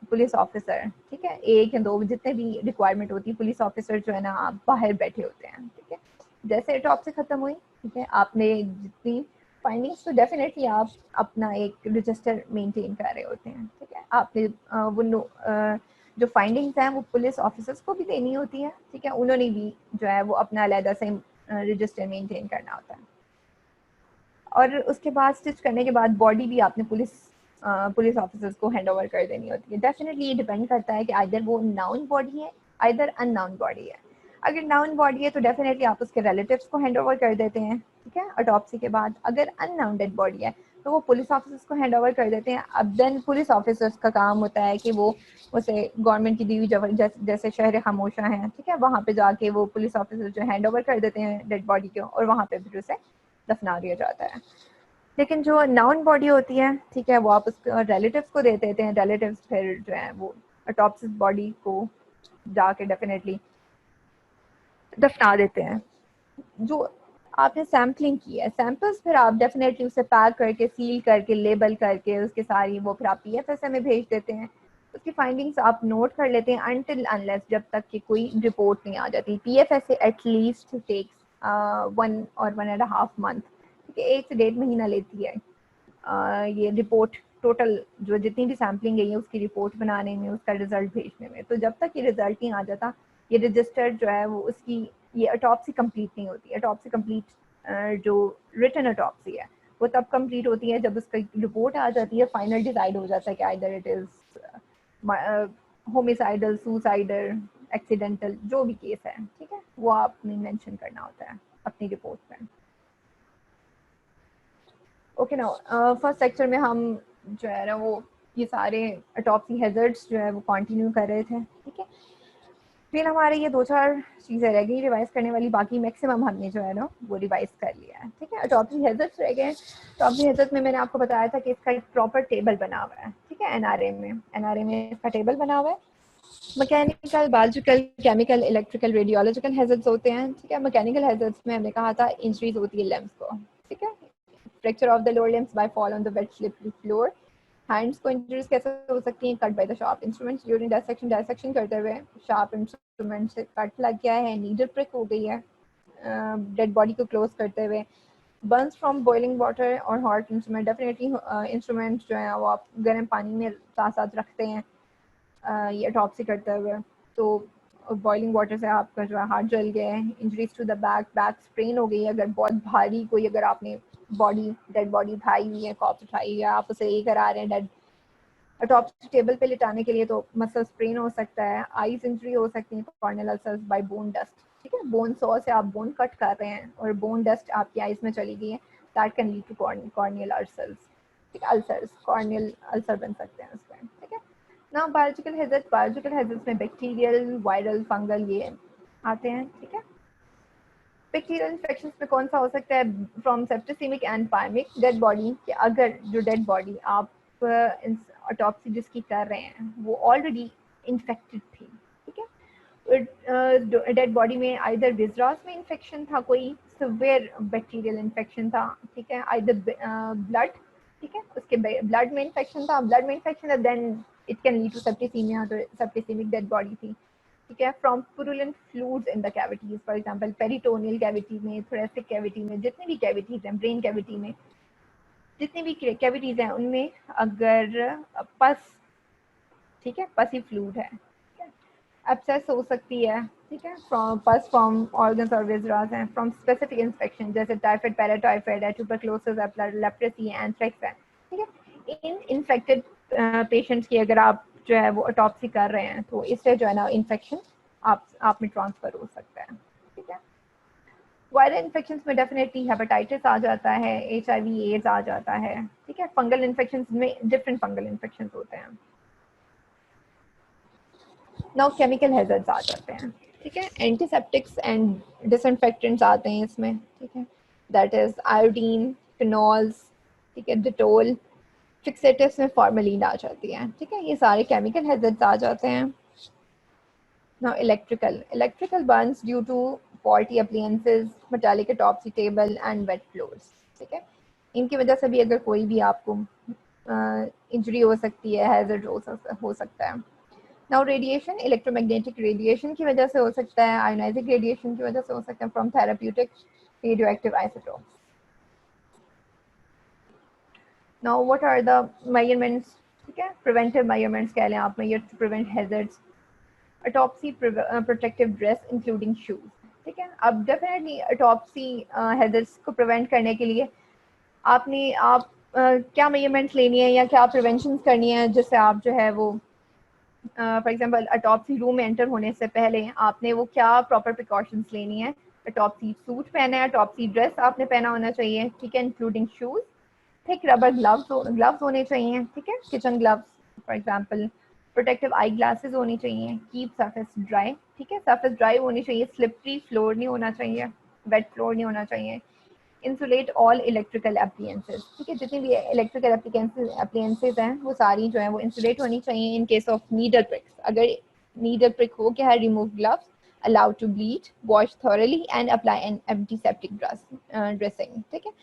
पुलिस ऑफिसर, ठीक है, एक या दो जितने भी रिक्वायरमेंट होती है, पुलिस ऑफिसर जो है ना आप बाहर बैठे होते हैं, ठीक है। जैसे ऑटोप्सी खत्म हुई, ठीक है, आपने जितनी फाइंडिंग्स, तो डेफिनेटली आप अपना एक रजिस्टर मेंटेन कर रहे होते हैं, ठीक है। आपने जो फाइंडिंग्स हैं वो पुलिस ऑफिसर्स को भी देनी होती है, ठीक है, उन्होंने भी जो है वो अपना अलहदा से रजिस्टर मेंटेन करना होता है। और उसके बाद स्टिच करने के बाद बॉडी भी आपने पुलिस ऑफिसर्स को हैंड ओवर कर देनी होती है। डेफिनेटली ये डिपेंड करता है कि आइदर वो नाउन बॉडी है, आइदर अननाउन बॉडी है। अगर नाउन बॉडी है तो डेफिनेटली आप उसके रिलेटिव्स को हैंड ओवर कर देते हैं, ठीक है, ऑटोप्सी के बाद। अगर अननाउन डेड बॉडी है तो वो पुलिस ऑफिसर्स को हैंड ओवर कर देते हैं। अब देन पुलिस ऑफिसर्स का काम होता है कि वो उसे गवर्नमेंट की दी हुई जगह जैसे शहर खामोशा है, ठीक है, वहाँ पे जाके वो पुलिस ऑफिसर जो हैंड ओवर कर देते हैं डेड बॉडी को, और वहाँ पे फिर उसे दफना दिया जाता है। लेकिन जो नाउन बॉडी होती है, ठीक है, वो आप उसको रिलेटिव्स को दे देते हैं। रिलेटिव्स फिर जो है वो ऑटोप्सी बॉडी को जाके डेफिनेटली दफना देते हैं। जो आपने सैम्पलिंग की है, सैंपल्स फिर आप डेफिनेटली उसे पैक करके, सील करके, लेबल करके उसके सारी वो फिर आप PFSA में भेज देते हैं। उसकी फाइंडिंग्स आप नोट कर लेते हैं अनटिल अनलेस जब तक कि कोई रिपोर्ट नहीं आ जाती। PFSA एटलीस्ट टेक्स 1 और 1.5 मंथ, ठीक है, 1 से 1.5 महीना लेती है ये रिपोर्ट टोटल जो जितनी भी सैम्पलिंग गई है उसकी रिपोर्ट बनाने में, उसका रिजल्ट भेजने में। तो जब तक ये रिजल्ट नहीं आ जाता, ये रजिस्टर जो है वो उसकी ये ऑटोप्सी कंप्लीट नहीं होती। ऑटोप्सी कंप्लीट जो रिटन ऑटोप्सी है वो तब कंप्लीट होती है जब उसका रिपोर्ट आ जाती है, फाइनल डिसाइड हो जाता है कि either it is homicidal, suicidal, accidental, जो भी केस है, ठीक है, वो आपने मेंशन करना होता है अपनी रिपोर्ट में। ओके ना, फर्स्ट सेक्टर में हम जो है ना वो ये सारे ऑटोप्सी हैजर्ड्स जो है वो कंटिन्यू कर रहे थे, ठीक है। फिर हमारे ये 2-4 चीज़ें रह गई रिवाइज करने वाली, बाकी मैक्सिमम हमने जो है ना वो रिवाइज कर लिया है, ठीक है। ऑटोप्सी हैजर्ड्स रह गए। ऑटोप्सी हैजर्ड्स में मैंने आपको बताया था कि इसका एक प्रॉपर टेबल बना हुआ है, ठीक है, NRA में इसका टेबल बना हुआ है। Mechanical, biological, chemical, electrical, radiological hazards होते हैं, ठीक है। मैकेनिकल हैजर्ड्स में हमने कहा था इंजरीज होती है लिम्स को, ठीक है, fracture of the lower limbs by fall on the wet slippery floor. Hands को इंजरीज कैसे हो सकती हैं? Cut by the sharp instruments during dissection करते हुए शार्प इंस्ट्रूमेंट से कट लग गया है, नीडल प्रिक हो गई है डेड बॉडी को क्लोज करते हुए। बर्न्स फ्रॉम बॉइलिंग वाटर और हॉट इंस्ट्रूमेंट, डेफिनेटली इंस्ट्रूमेंट जो है वो आप गर्म पानी में साथ साथ रखते हैं ये ऑटोप्सी करते हुए, तो बॉइलिंग वाटर से आपका जो है हाथ जल गया है। Injuries to the back strain हो गई है, अगर बहुत भारी कोई, अगर आपने डेड बॉडी उठाई हुई है, कॉप्स उठाई हुई है, आप उसे ये करा रहे हैं डेड ऑटोप्सी टेबल पे लिटाने के लिए, तो मसल स्प्रेन हो सकता है, आईज इंजरी हो सकती है, corneal ulcers bye bone dust, ठीक है, बोन सॉ से आप बोन कट कर रहे हैं और बोन डस्ट आपकी आईज में चली गई है, that can lead to corneal ulcers, ठीक है, कॉर्नियल अल्सर बन सकते हैं उसमें, ठीक है ना। बायोलॉजिकल हैजर्ड्स में बैक्टीरियल, वायरल, फंगल ये आते हैं, ठीक है। बैक्टीरियल इन्फेक्शंस में कौन सा हो सकता है? From septicaemic and पायमिक dead body, कि अगर जो डेड बॉडी आप ऑटोप्सी जिसकी कर रहे हैं वो ऑलरेडी इन्फेक्टेड थी, ठीक है, डेड बॉडी में आइदर विजरास में इन्फेक्शन था, कोई सिवियर बैक्टीरियल इन्फेक्शन था, ठीक है, आइदर ब्लड, ठीक है, उसके ब्लड में इन्फेक्शन था, then it can lead to septicaemia, तो सेप्टिसिमिक डेड बॉडी थी, ठीक है। From purulent fluids in the cavities, for example peritoneal cavity में, थोरेसिक कैविटी में, जितनी भी कैविटीज हैं, ब्रेन कैविटी में जितनी भी कैविटीज हैं उनमें अगर पस, ठीक है, पसी फ्लूइड है, ठीक है, एब्सेस हो सकती है, ठीक है, फ्रॉम पस फ्रॉम ऑर्गन्स और विजरास हैं, फ्रॉम स्पेसिफिक इन्फेक्शन जैसे टाइफाइड, पैराटाइफाइड है, ट्यूबरक्लोसिस है, लेप्रेसी है, एंथ्रेक्स है, ठीक है। इन इन्फेक्टेड पेशेंट्स की अगर आप जो है वो ऑटोप्सी कर रहे हैं तो इससे जो है ना इन्फेक्शन आप में ट्रांसफर हो सकता है, ठीक है। वायरल इन्फेक्शंस में डेफिनेटली हेपेटाइटिस आ जाता है, HIV एड्स आ जाता है, ठीक है। फंगल इन्फेक्शंस में डिफरेंट फंगल इन्फेक्शंस होते हैं। नाउ केमिकल हैजर्ड्स आ जाते हैं, ठीक है। एंटीसेप्टिक्स एंड डिसइंफेक्टेंट्स आते हैं इसमें, ठीक है, दैट इज आयोडीन, फिनॉल्स, ठीक है, डिटोल, फिक्सेटिव्स में फॉर्मेलिन आ जाती है, ठीक है, ये सारे केमिकल हैजर्ड्स आ जाते हैं। Now electrical burns due to faulty appliances, metallic autopsy table and wet floors, ठीक है, इनकी वजह से भी अगर कोई भी आपको इंजरी हो सकती है, हैजर्ड हो सकता है। नाउ रेडिएशन, इलेक्ट्रोमैग्नेटिक रेडिएशन की वजह से हो सकता है, आयोनाइजिक रेडिएशन की वजह से हो सकता है from therapeutic radioactive isotopes. Now what are the measurements, ठीक है, प्रिवेंटिव मेजरमेंट्स कह लें आप, measure to prevent hazards, autopsy protective dress including shoes, ठीक है। अब डेफिनेटली ऑटोप्सी हैजर्ड्स को प्रिवेंट करने के लिए आप क्या मेजरमेंट्स लेनी है या क्या प्रिवेंशन करनी है, जिससे आप जो है वो फॉर एग्जांपल ऑटोप्सी रूम में एंटर होने से पहले आपने वो क्या प्रॉपर प्रिकॉशंस लेनी है। ऑटोप्सी सूट पहना है, ऑटोप्सी ड्रेस आपने पहना होना चाहिए, ठीक है, including shoes, thick rubber gloves होने चाहिए, ठीक है, kitchen gloves for example, protective eye glasses होनी चाहिए, कीप सरफेस ड्राई, ठीक है, सरफेस ड्राई होनी चाहिए, स्लिपरी फ्लोर नहीं होना चाहिए, वेट फ्लोर नहीं होना चाहिए, इंसुलेट ऑल इलेक्ट्रिकल एप्लियंसेस, ठीक है, जितनी भी इलेक्ट्रिकल एप्लियंसेस हैं वो सारी जो है वो इंसुलेट होनी चाहिए। In case of needle pricks, अगर नीडल प्रिक हो गया है, remove gloves, allow to bleed, wash thoroughly and apply an antiseptic dressing, ठीक है।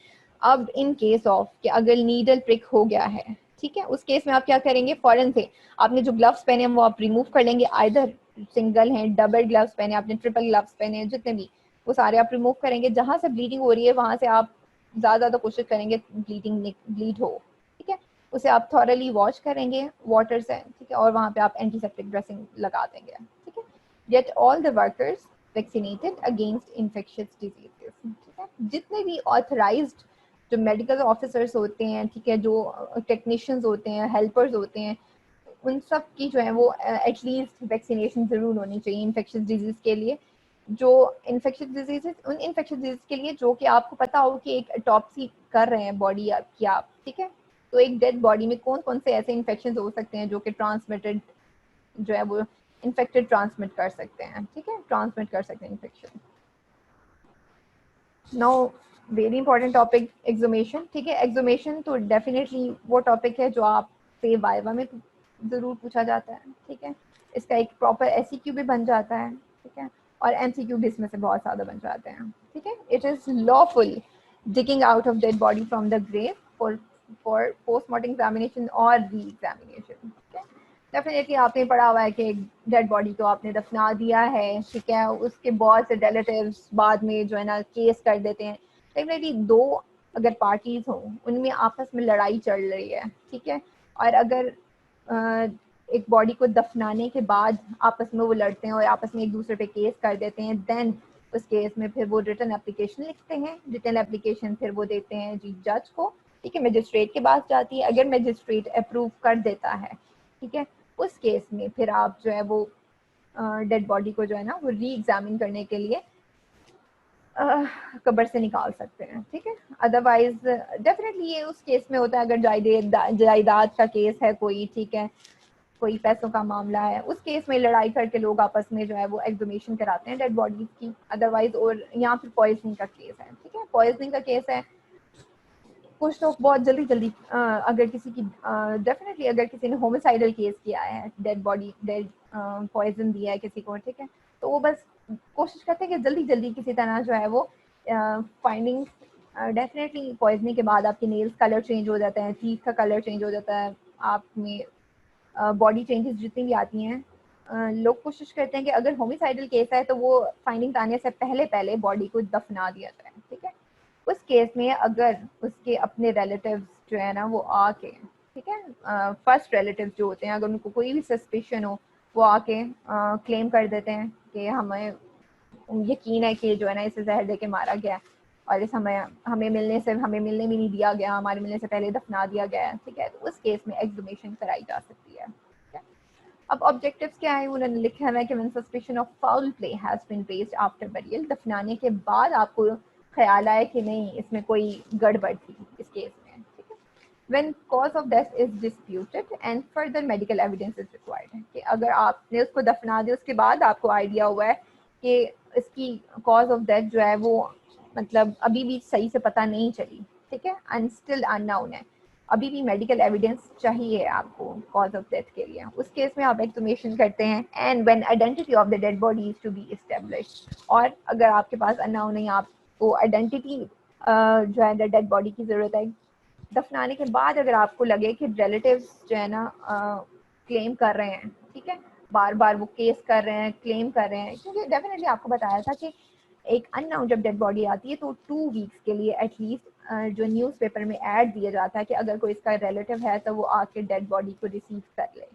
अब इन केस ऑफ कि अगर नीडल प्रिक हो गया है, ठीक है, उस केस में आप क्या करेंगे, फौरन से आपने जो ग्लव्स पहने हैं वो आप रिमूव कर लेंगे, आइदर सिंगल हैं, डबल ग्लव्स पहने आपने, ट्रिपल ग्लव्स पहने हैं, जितने भी वो सारे आप रिमूव करेंगे। जहाँ से ब्लीडिंग हो रही है वहाँ से आप ज़्यादा कोशिश करेंगे ब्लीड हो, ठीक है, उसे आप थॉरली वॉश करेंगे वाटर से, ठीक है, और वहाँ पे आप एंटीसेप्टिक ड्रेसिंग लगा देंगे, ठीक है। Get all the workers vaccinated against infectious diseases, ठीक है, जितने भी ऑथराइज्ड जो मेडिकल ऑफिसर्स होते हैं, ठीक है, जो टेक्नीशियंस होते हैं, हेल्पर्स होते हैं, उन सब की जो है वो एटलीस्ट वैक्सीनेशन ज़रूर होनी चाहिए इन्फेक्शियस डिजीज़ के लिए। जो इन्फेक्शियस डिजीजेस, उन इन्फेक्शियस डिजीज के लिए जो कि आपको पता हो कि एक ऑटोप्सी कर रहे हैं बॉडी की आप, ठीक है, तो एक डेड बॉडी में कौन कौन से ऐसे इन्फेक्शन हो सकते हैं जो कि ट्रांसमिटेड जो है वो इन्फेक्टेड ट्रांसमिट कर सकते हैं, ठीक है, ट्रांसमिट कर सकते हैं infection. Now very important topic exhumation, ठीक है, एक्सुमेशन तो डेफिनेटली वो टॉपिक है जो आपसे वाइवा में ज़रूर पूछा जाता है, ठीक है, इसका एक प्रॉपर एसईक्यू भी बन जाता है, ठीक है, और एमसीक्यू भी इसमें से बहुत ज़्यादा बन जाते हैं, ठीक है। It is lawful digging out of dead body from the grave for postmortem examination और re-examination, ठीक है। डेफिनेटली आपने पढ़ा हुआ है कि एक डेड बॉडी को आपने दफना दिया है, ठीक है, उसके बहुत से रिलेटिव्स बाद में जो है ना केस कर देते हैं। डेफिनेटली दो अगर पार्टीज हों उनमें आपस में लड़ाई चल रही है, ठीक है, और अगर एक बॉडी को दफनाने के बाद आपस में वो लड़ते हैं और आपस में एक दूसरे पे केस कर देते हैं, देन उस केस में फिर वो रिटन एप्लीकेशन लिखते हैं, रिटन एप्लीकेशन फिर वो देते हैं जी जज को, ठीक है, मजिस्ट्रेट के पास जाती है, अगर मजिस्ट्रेट अप्रूव कर देता है, ठीक है, उस केस में फिर आप जो है वो डेड बॉडी को जो है ना वो री एग्जामिन करने के लिए कब्र से निकाल सकते हैं, ठीक है। अदरवाइज डेफिनेटली ये उस केस में होता है अगर जायदाद का केस है कोई, ठीक है, कोई पैसों का मामला है, उस केस में लड़ाई करके लोग आपस में जो है वो एक्सहुमेशन कराते हैं डेड बॉडीज की। अदरवाइज और यहाँ फिर पॉइजनिंग का केस है, ठीक है, पॉइजनिंग का केस है, कुछ लोग बहुत जल्दी अगर किसी की डेफिनेटली अगर किसी ने होमिसाइडल केस किया है, डेड पॉइजन दिया है किसी को, ठीक है, तो वो बस कोशिश करते हैं कि जल्दी किसी तरह जो है वो फाइंडिंग, डेफिनेटली पॉइजनिंग के बाद आपके नेल्स कलर चेंज हो जाता है, टीथ का कलर चेंज हो जाता है, आप में बॉडी चेंजेस जितनी भी आती हैं, लोग कोशिश करते हैं कि अगर होमिसाइडल केस है तो वो फाइंडिंग आने से पहले बॉडी को दफना दिया जाए, ठीक है। उस केस में अगर उसके अपने रिलेटिव्स जो है ना वो आके, ठीक है, फर्स्ट रिलेटिव्स जो होते हैं अगर उनको कोई भी सस्पिशन हो वो आके क्लेम कर देते हैं कि हमें यकीन है कि जो है ना इसे जहर दे के मारा गया और इस हमें मिलने भी नहीं दिया गया, हमारे मिलने से पहले दफना दिया गया है, ठीक है, तो उस केस में एक्सहुमेशन कराई जा सकती है, ठीक है। अब ऑब्जेक्टिव्स क्या है, उन्होंने लिखा है कि when suspicion of foul play has been raised after burial, दफनाने के बाद आपको ख्याल आया कि नहीं इसमें कोई गड़बड़ थी इस केस में, ठीक है। When cause of death is disputed and further medical evidence is required, कि अगर आपने उसको दफना दिया उसके बाद आपको आइडिया हुआ है कि इसकी कॉज ऑफ डेथ जो है वो मतलब अभी भी सही से पता नहीं चली, ठीक है, एंड स्टिल अननोन है, अभी भी मेडिकल एविडेंस चाहिए आपको कॉज ऑफ डेथ के लिए, उस केस में आप एक्सहूमेशन करते हैं। And when identity of the dead body is to be established, और अगर आपके पास अननोन नहीं, आपको आइडेंटिटी जो है डेड बॉडी की ज़रूरत है, दफनाने के बाद अगर आपको लगे कि रिलेटिव्स जो है ना क्लेम कर रहे हैं, ठीक है, बार बार वो केस कर रहे हैं, क्लेम कर रहे हैं, क्योंकि डेफिनेटली आपको बताया था कि एक अननाउन जब डेड बॉडी आती है तो 2 वीक्स के लिए एटलीस्ट जो न्यूज़पेपर में ऐड दिया जाता है कि अगर कोई इसका रिलेटिव है तो वो आके डेड बॉडी को रिसीव कर ले।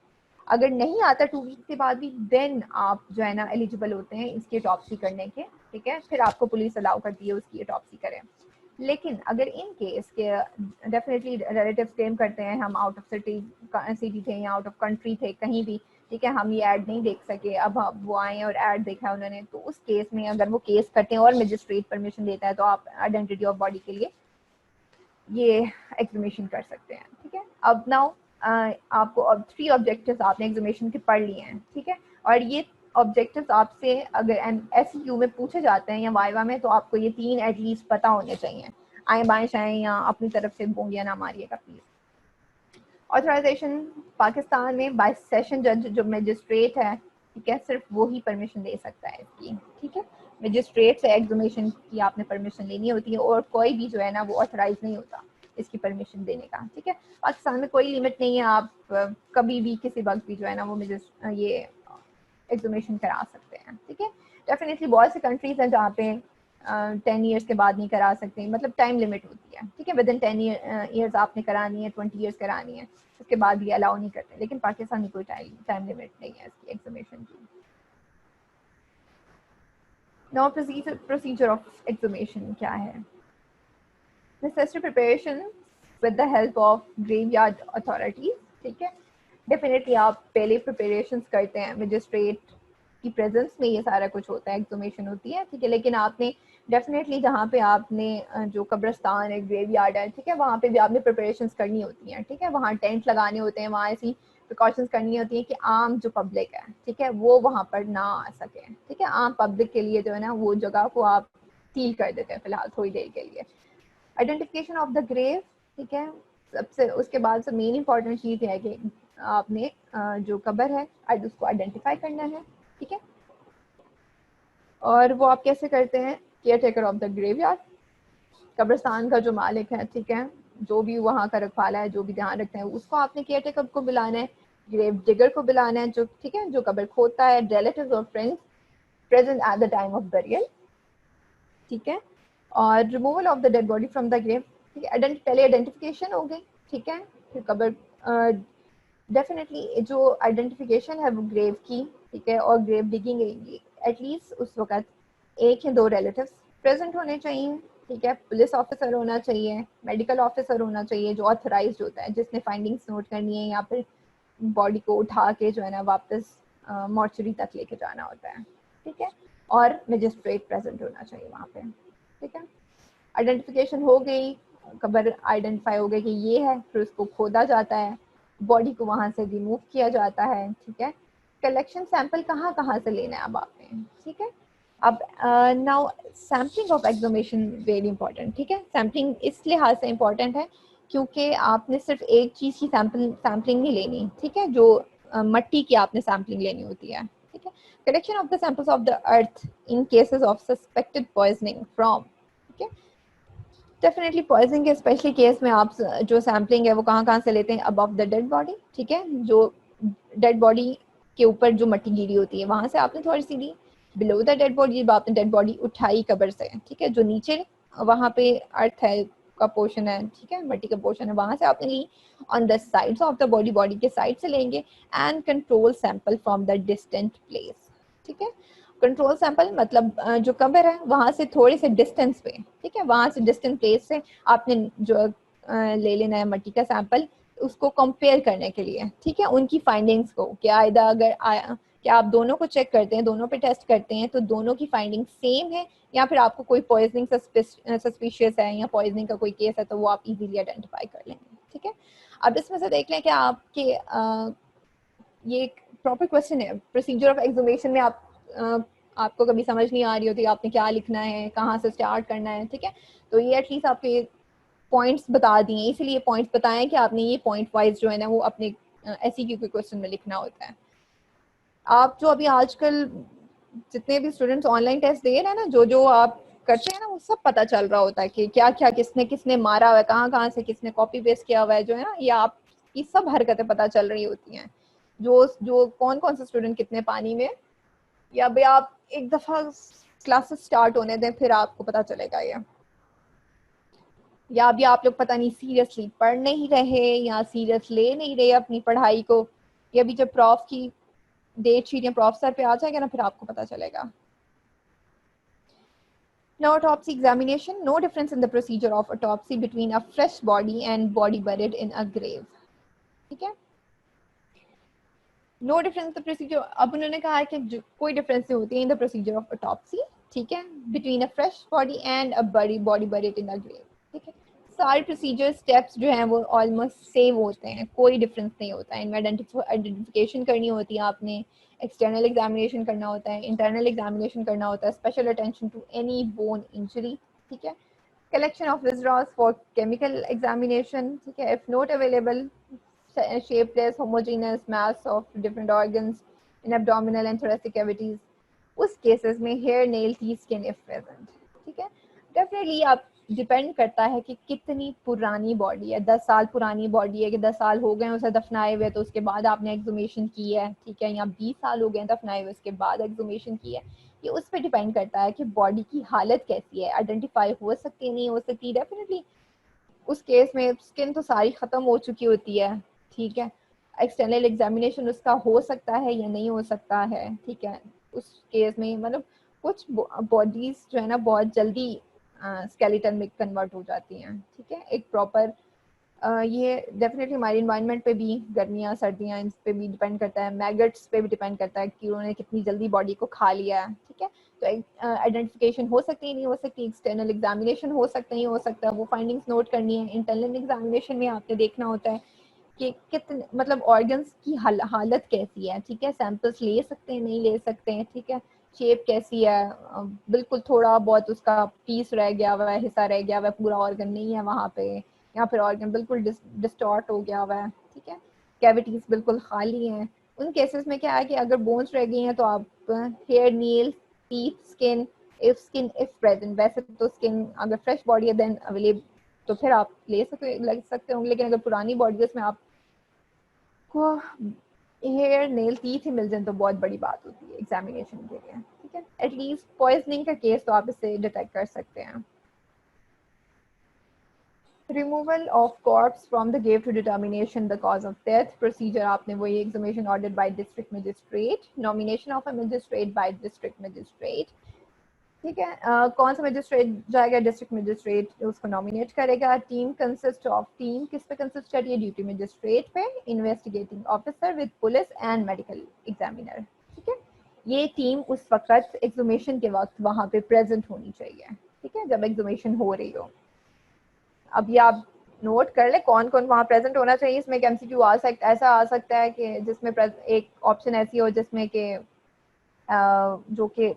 अगर नहीं आता 2 वीक्स के बाद भी, देन आप जो है ना एलिजिबल होते हैं इसकी ऑटोप्सी करने के, ठीक है, फिर आपको पुलिस अलाउ करती है उसकी ऑटोप्सी करें। लेकिन अगर इन केस के डेफिनेटली रिलेटिव्स क्लेम करते हैं हम आउट ऑफ सिटी थे या आउट ऑफ कंट्री थे, कहीं भी, ठीक है, हम ये ऐड नहीं देख सके, अब वो आए और ऐड देखा उन्होंने, तो उस केस में अगर वो केस करते हैं और मजिस्ट्रेट परमिशन देता है तो आप आइडेंटिटी ऑफ बॉडी के लिए ये एक्सहूमेशन कर सकते हैं, ठीक है। अब नाउ आपको अब 3 ऑब्जेक्टिव्स आपने एक्सहूमेशन के पढ़ लिए हैं, ठीक है, और ये ऑब्जेक्टिव्स आपसे अगर एसयू में पूछे जाते हैं या वाइवा में, तो आपको ये 3 एटलीस्ट पता होने चाहिए। आए बाएं शाएं या अपनी तरफ से बोंगिया ना मारिएगा प्लीज। ऑथराइजेशन पाकिस्तान में बाय सेशन जज जो मजिस्ट्रेट है, ठीक है, सिर्फ वो ही परमिशन दे सकता है इसकी, ठीक है। मजिस्ट्रेट से एक्सहूमेशन की आपने परमिशन लेनी होती है, और कोई भी जो है ना वो ऑथराइज नहीं होता इसकी परमिशन देने का, ठीक है। पाकिस्तान में कोई लिमिट नहीं है, आप कभी भी किसी वक्त भी जो है ना वो ये एक्सहूमेशन करा सकते हैं, ठीक है। डेफिनेटली बहुत सी कंट्रीज हैं जहाँ पे 10 ईयर्स के बाद नहीं करा सकते, मतलब टाइम लिमिट होती है, ठीक है, विद इन 10 ईयर्स आपने करानी है, 20 ईयर्स करानी है, उसके बाद ये अलाउ नहीं करते। लेकिन पाकिस्तान में कोई टाइम लिमिट नहीं है इसकी एक्सहूमेशन की। नाउ प्रोसीजर ऑफ एक्सहूमेशन क्या है? Necessary preparation with the help of graveyard authorities, ठीक है। डेफिनेटली आप पहले प्रिपरेशंस करते हैं, मजिस्ट्रेट की प्रेजेंस में ये सारा कुछ होता है, एक्सहूमेशन होती है, ठीक है। लेकिन आपने डेफिनेटली जहाँ पे आपने जो कब्रिस्तान है, ग्रेवयार्ड है, ठीक है, वहाँ पे भी आपने प्रिपरेशंस करनी होती हैं, ठीक है। वहाँ टेंट लगाने होते हैं, वहाँ ऐसी प्रिकॉशंस करनी होती है कि आम जो पब्लिक है, ठीक है, वो वहाँ पर ना आ सके, ठीक है। आम पब्लिक के लिए जो है ना वो जगह को आप सील कर देते हैं फिलहाल थोड़ी देर के लिए। आइडेंटिफिकेशन ऑफ द ग्रेव, ठीक है, सबसे उसके बाद से मेन इंपॉर्टेंट चीज़ है कि आपने जो कब्र है उसको आइडेंटिफाई करना है, ठीक है। और वो आप कैसे करते हैं? Care taker of the graveyard, कब्रिस्तान का जो मालिक है, ठीक है, जो भी वहाँ का रखवाला है, जो भी ध्यान रखते हैं, उसको आपने केयर टेकर को बुलाना है, ग्रेव डिगर को बुलाना है, जो, ठीक है, जो कब्र खोदता है, रिलेटिव्स और friends present at the time of burial, ठीक है। और removal of the dead body from the grave, ठीक है, पहले आइडेंटिफिकेशन हो गई, ठीक है, फिर कब्र, डेफिनेटली जो आइडेंटिफिकेशन है वो ग्रेव की, ठीक है, और ग्रेव डिगिंग एटलीस्ट उस वक्त 1 या 2 रिलेटिव्स प्रेजेंट होने चाहिए, ठीक है। पुलिस ऑफिसर होना चाहिए, मेडिकल ऑफिसर होना चाहिए जो ऑथराइज्ड होता है, जिसने फाइंडिंग्स नोट करनी है या फिर बॉडी को उठा के जो है ना वापस मॉर्चरी तक लेके जाना होता है, ठीक है। और मजिस्ट्रेट प्रेजेंट होना चाहिए वहाँ पे, ठीक है। आइडेंटिफिकेशन हो गई, कब्र आइडेंटिफाई हो गई कि ये है, फिर उसको खोदा जाता है, बॉडी को वहाँ से रिमूव किया जाता है, ठीक है। कलेक्शन सैंपल कहाँ कहाँ से लेना है अब आपने, ठीक है। अब now sampling of exhumation very important, ठीक है। सैम्पलिंग इस लिहाज से इंपॉर्टेंट है क्योंकि आपने सिर्फ एक चीज़ की सैम्पलिंग नहीं लेनी, ठीक है, जो मट्टी की आपने सैम्पलिंग लेनी होती है, ठीक है। Collection of the samples of the earth in cases of suspected poisoning from, ठीक है। डेफिनेटली पॉइजनिंग के स्पेशली केस में आप जो सैम्पलिंग है वो कहाँ कहाँ से लेते हैं? अबव द डेड बॉडी, ठीक है, जो डेड बॉडी के ऊपर जो मट्टी गिरी होती है वहाँ से आपने थोड़ी सी ली। बिलो द डेड बॉडी, जब आपने डेड बॉडी उठाई कब्र से, ठीक है, जो नीचे वहाँ पे अर्थ है का पोर्शन है, ठीक है, मट्टी का पोर्शन है, वहाँ से आपने ली। On the sides of the body, body के साइड से लेंगे। And control sample from the distant place, ठीक है। कंट्रोल सैंपल मतलब जो कब्र है वहाँ से थोड़े से डिस्टेंस पे, ठीक है, वहाँ से डिस्टेंट प्लेस से आपने जो ले लेना है मट्टी का सैंपल, उसको कंपेयर करने के लिए, ठीक है, उनकी फाइंडिंग्स को, क्या अगर क्या आप दोनों को चेक करते हैं, दोनों पे टेस्ट करते हैं तो दोनों की फाइंडिंग सेम है, या फिर आपको कोई पॉइजनिंग सस्पिशियस है या पॉइजनिंग का कोई केस है तो वो आप इजीली आइडेंटिफाई कर लेंगे, ठीक है। अब इसमें से देख लें कि आपके ये एक प्रॉपर क्वेश्चन है, प्रोसीजर ऑफ एक्सहूमेशन में आपको कभी समझ नहीं आ रही होती आपने क्या लिखना है, कहाँ से स्टार्ट करना है, ठीक है। तो ये एटलीस्ट आपके पॉइंट्स बता दिए, इसीलिए पॉइंट्स बताएं कि आपने ये पॉइंट वाइज जो है ना वो अपने एसईक्यू के क्वेश्चन में लिखना होता है। आप जो अभी आजकल जितने भी स्टूडेंट्स ऑनलाइन टेस्ट दे रहे हैं ना, जो जो आप करते हैं ना, वो सब पता चल रहा होता है कि क्या क्या किसने किसने मारा हुआ है, कहाँ कहाँ से किसने कॉपी पेस्ट किया हुआ है, जो है ना ये आपकी सब हरकतें पता चल रही होती हैं। जो जो कौन कौन से स्टूडेंट कितने पानी में, या भाई आप एक दफा क्लासेस स्टार्ट होने दें फिर आपको पता चलेगा ये। या अभी आप लोग पता नहीं सीरियसली पढ़ नहीं रहे या सीरियस ले नहीं रहे अपनी पढ़ाई को, या अभी जब प्रॉफ की डेट शीट या प्रॉफ सर पे आ जाएगा ना फिर आपको पता चलेगा। Now, autopsy examination. No difference in the procedure of autopsy between a fresh body and body buried in a grave. ठीक है, नो डिफरेंस द प्रोसीजर। अब उन्होंने कहा है कि कोई डिफरेंस नहीं होती है in the procedure of autopsy, ठीक है, between a fresh body and a body buried in a grave. ठीक है, सारे प्रोसीजर स्टेप्स जो हैं वो ऑलमोस्ट सेम होते हैं, कोई डिफरेंस नहीं होता है। इनमें आइडेंटिफिकेशन करनी होती है आपने, एक्सटर्नल एग्जामिनेशन करना होता है, इंटरनल एग्जामिनेशन करना होता है, special attention to any bone injury. ठीक है, collection of viscera for chemical examination, ठीक है, if not available, shapeless homogeneous mass of different organs in abdominal and thoracic cavities, उस केसेस में hair nail teeth skin if present. ठीक है, definitely आप depend करता है कि कितनी पुरानी बॉडी है। 10 साल पुरानी बॉडी है कि 10 साल हो गए उसे दफनाए हुए तो उसके बाद आपने एक्सुमेशन की है, ठीक है, या 20 साल हो गए दफनाए हुए उसके बाद एक्सुमेशन की है, ये उस पर डिपेंड करता है कि बॉडी की हालत कैसी है, आइडेंटिफाई हो सकती है नहीं हो सकती। डेफिनेटली उस केस में स्किन तो सारी ख़त्म हो चुकी होती है, ठीक है, एक्सटर्नल एग्जामिनेशन उसका हो सकता है या नहीं हो सकता है। ठीक है, उस केस में मतलब कुछ बॉडीज जो है ना बहुत जल्दी स्केलेटन में कन्वर्ट हो जाती हैं। ठीक है, एक प्रॉपर ये डेफिनेटली हमारी इन्वायरमेंट पे भी, गर्मियाँ सर्दियाँ इन पे भी डिपेंड करता है, मैगट्स पे भी डिपेंड करता है कि उन्होंने कितनी जल्दी बॉडी को खा लिया है। ठीक है, तो आइडेंटिफिकेशन हो सकती है नहीं हो सकती, एक्सटर्नल एग्जामिनेशन हो सकता नहीं हो सकता, वो फाइंडिंग्स नोट करनी है। इंटरनल एग्जामिनेशन में आपने देखना होता है कि कितने मतलब ऑर्गन्स की हालत कैसी है। ठीक है, सैंपल्स ले सकते हैं नहीं ले सकते हैं। ठीक है, शेप कैसी है, बिल्कुल थोड़ा बहुत उसका पीस रह गया हुआ है, हिस्सा रह गया हुआ है, पूरा ऑर्गन नहीं है वहाँ पे, या फिर ऑर्गन बिल्कुल डिस्टॉर्ट हो गया हुआ है। ठीक है, कैविटीज बिल्कुल खाली हैं। उन केसेस में क्या है कि अगर बोन्स रह गई हैं तो आप hair nail teeth skin if present, वैसे तो स्किन अगर फ्रेश बॉडी है देन अवेलेबल तो फिर आप लग सकते होंगे, लेकिन अगर पुरानी बॉडी जिसमें आपको हेयर नेल टीथ ही मिल जाए तो बहुत बड़ी बात होती है एग्जामिनेशन के लिए। ठीक है, एटलीस्ट पॉइजनिंग का केस तो आप इससे डिटेक्ट कर सकते हैं। Removal of corpse from the grave to determination the cause of death procedure आपने वही exhumation ordered by district magistrate, nomination of a magistrate by district magistrate। ठीक है, कौन सा मजिस्ट्रेट जाएगा, डिस्ट्रिक्ट मजिस्ट्रेट उसको नॉमिनेट करेगा। टीम कंसिस्ट ऑफ, टीम किस पे कंसिस्ट करिए, ड्यूटी मजिस्ट्रेट पे, investigating officer with police and medical examiner. ठीक है, ये टीम उस वक्त एक्सुमेशन के वक्त वहाँ पे प्रेजेंट होनी चाहिए। ठीक है, जब एक्सुमेशन हो रही हो। अब ये आप नोट कर ले कौन कौन वहाँ प्रेजेंट होना चाहिए। इसमें एमसीक्यू ऐसा आ सकता है कि जिसमें एक ऑप्शन ऐसी हो जिसमें कि जो कि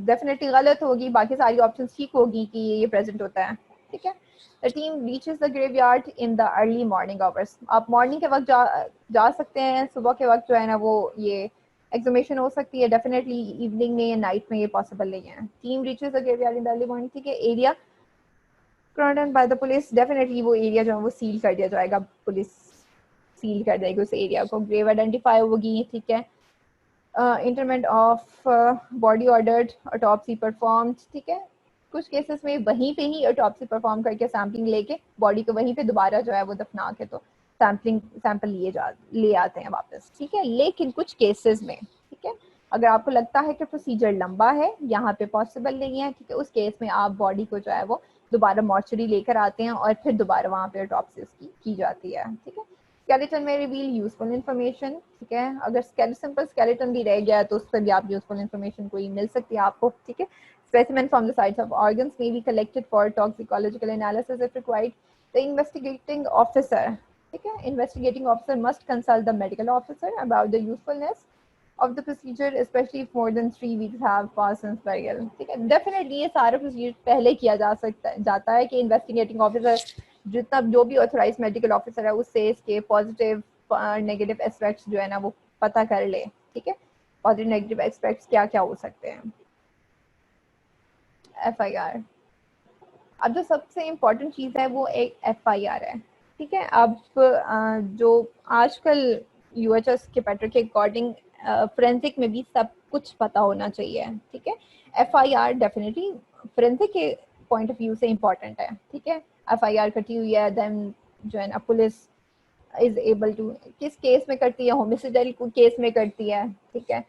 डेफिनेटली गलत होगी, बाकी सारी ऑप्शन ठीक होगी कि ये प्रेजेंट होता है। ठीक है, the team reaches the graveyard in the early morning hours. आप मॉर्निंग के वक्त जा सकते हैं, सुबह के वक्त जो है ना वो ये एक्सुमेशन हो सकती है, डेफिनेटली इवनिंग में या नाइट में ये पॉसिबल नहीं है। Team reaches the graveyard in the early morning. ठीक है, area cordoned by the police, definitely वो एरिया जो है वो सील कर दिया जाएगा, पुलिस सील कर देगी उस एरिया को। ग्रेव आइडेंटिफाई होगी। ठीक है, entertainment of body ordered, autopsy performed. ठीक है, कुछ केसेस में वहीं पे ही ऑटोप्सी परफॉर्म करके सैम्पलिंग लेके बॉडी को वहीं पे दोबारा जो है वो दफना के तो सैंपल ले आते हैं वापस। ठीक है, लेकिन कुछ केसेस में, ठीक है, अगर आपको लगता है कि प्रोसीजर लंबा है, यहाँ पे पॉसिबल नहीं है, ठीक है, उस केस में आप बॉडी को जो है वो दोबारा मॉर्चरी लेकर आते हैं और फिर दोबारा वहाँ पे ऑटोप्सी उसकी की जाती है। ठीक है, स्केलेटन में रिवील यूजफुल इन्फॉर्मेशन। ठीक है, अगर सिंपल स्केलेटन भी रह गया है तो उस पर भी आप यूजफुल इन्फॉर्मेशन कोई मिल सकती है आपको। ठीक है, specimen from the sites of organs may be collected for toxicological analysis if required. The investigating officer, ठीक है, investigating officer must consult the medical officer about the usefulness of the procedure, especially if more than 3 weeks have passed since burial. ठीक है, definitely ये सारा procedure पहले किया जाता है कि इन्वेस्टिगेटिंग ऑफिसर जितना जो भी ऑथराइज मेडिकल ऑफिसर है उससे इसके पॉजिटिव नेगेटिव एस्पेक्ट्स जो है ना वो पता कर ले, ठीक है। पॉजिटिव नेगेटिव एस्पेक्ट्स क्या क्या हो सकते हैं। FIR, अब जो सबसे इम्पोर्टेंट चीज़ है वो एक FIR है, ठीक है। अब जो आजकल UHS के पैटर्न के अकॉर्डिंग फोरेंसिक में भी सब कुछ पता होना चाहिए, ठीक है। FIR डेफिनेटली फोरेंसिक के पॉइंट ऑफ व्यू से इम्पोर्टेंट है, ठीक है। FIR कटी हुई है, देन जो है ना पुलिस इज एबल टू, किस केस में करती है, होमिसाइडल केस में करती है, ठीक है।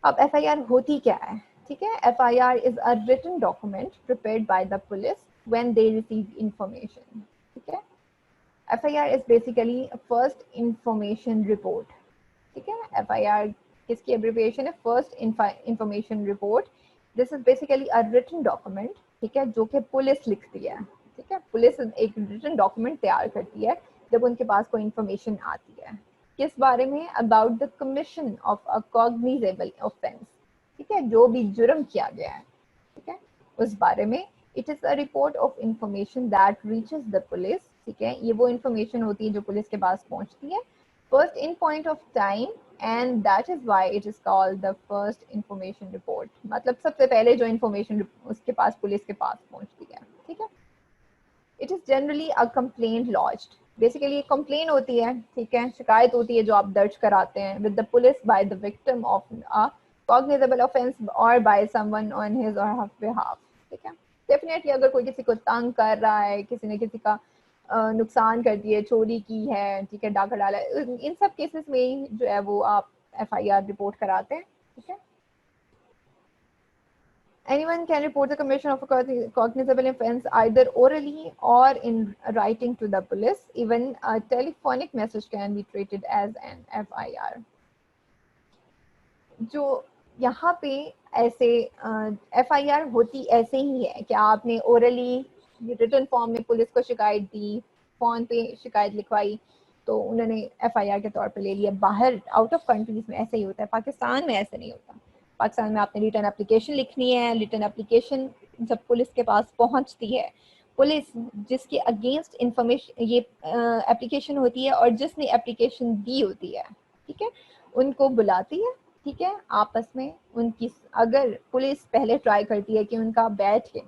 अब FIR होती क्या है, ठीक है। FIR is a written document prepared by the police when they receive information, ठीक है। FIR is basically a first information report, ठीक है। FIR किसकी एब्रिविएशन है, first information report. This is basically a written document, ठीक है, जो कि पुलिस लिखती है, ठीक है। पुलिस एक रिटन डॉक्यूमेंट तैयार करती है जब उनके पास कोई इंफॉर्मेशन आती है, किस बारे में, about the commission of a cognizable offence, ठीक है, जो भी जुर्म किया गया है, ठीक है, उस बारे में। It is a report of information that reaches the police, ठीक है। ये वो इंफॉर्मेशन होती है जो पुलिस के पास पहुंचती है first in point of time, and that is why it is called the first information report. मतलब सबसे पहले जो इंफॉर्मेशन उसके पास पुलिस के पास पहुंचती है, ठीक है। It is generally a complaint lodged, basically एक कंप्लेन होती है, ठीक है, शिकायत होती है जो आप दर्ज कराते हैं with the police by the victim of a cognizable offence और बाय समवन ऑन हिज और हर बिहाफ, ठीक है। डेफिनेटली अगर कोई किसी को तंग कर रहा है, किसी ने किसी का नुकसान कर दिए, चोरी की है, ठीक है, डाका डाला है, इन सब केसेस में जो है वो आप FIR रिपोर्ट कराते हैं, ठीक है। Anyone can report the commission of a cognizable offense either orally or in writing to the police. Even a telephonic message can be treated as an FIR. जो यहाँ पे ऐसे FIR होती ऐसे ही है कि आपने ओरली रिटन फॉर्म में पुलिस को शिकायत दी, फोन पे शिकायत लिखवाई, तो उन्होंने FIR के तौर पे ले लिया। बाहर आउट ऑफ कंट्रीज में ऐसे ही होता है, पाकिस्तान में ऐसे नहीं होता। पाकिस्तान में आपने रिटर्न एप्लीकेशन लिखनी है, रिटर्न एप्लीकेशन जब पुलिस के पास पहुंचती है, पुलिस जिसके अगेंस्ट इंफॉर्मेशन ये एप्लीकेशन होती है और जिसने एप्लीकेशन दी होती है, ठीक है, उनको बुलाती है, ठीक है, आपस में उनकी, अगर पुलिस पहले ट्राई करती है कि उनका बैठ के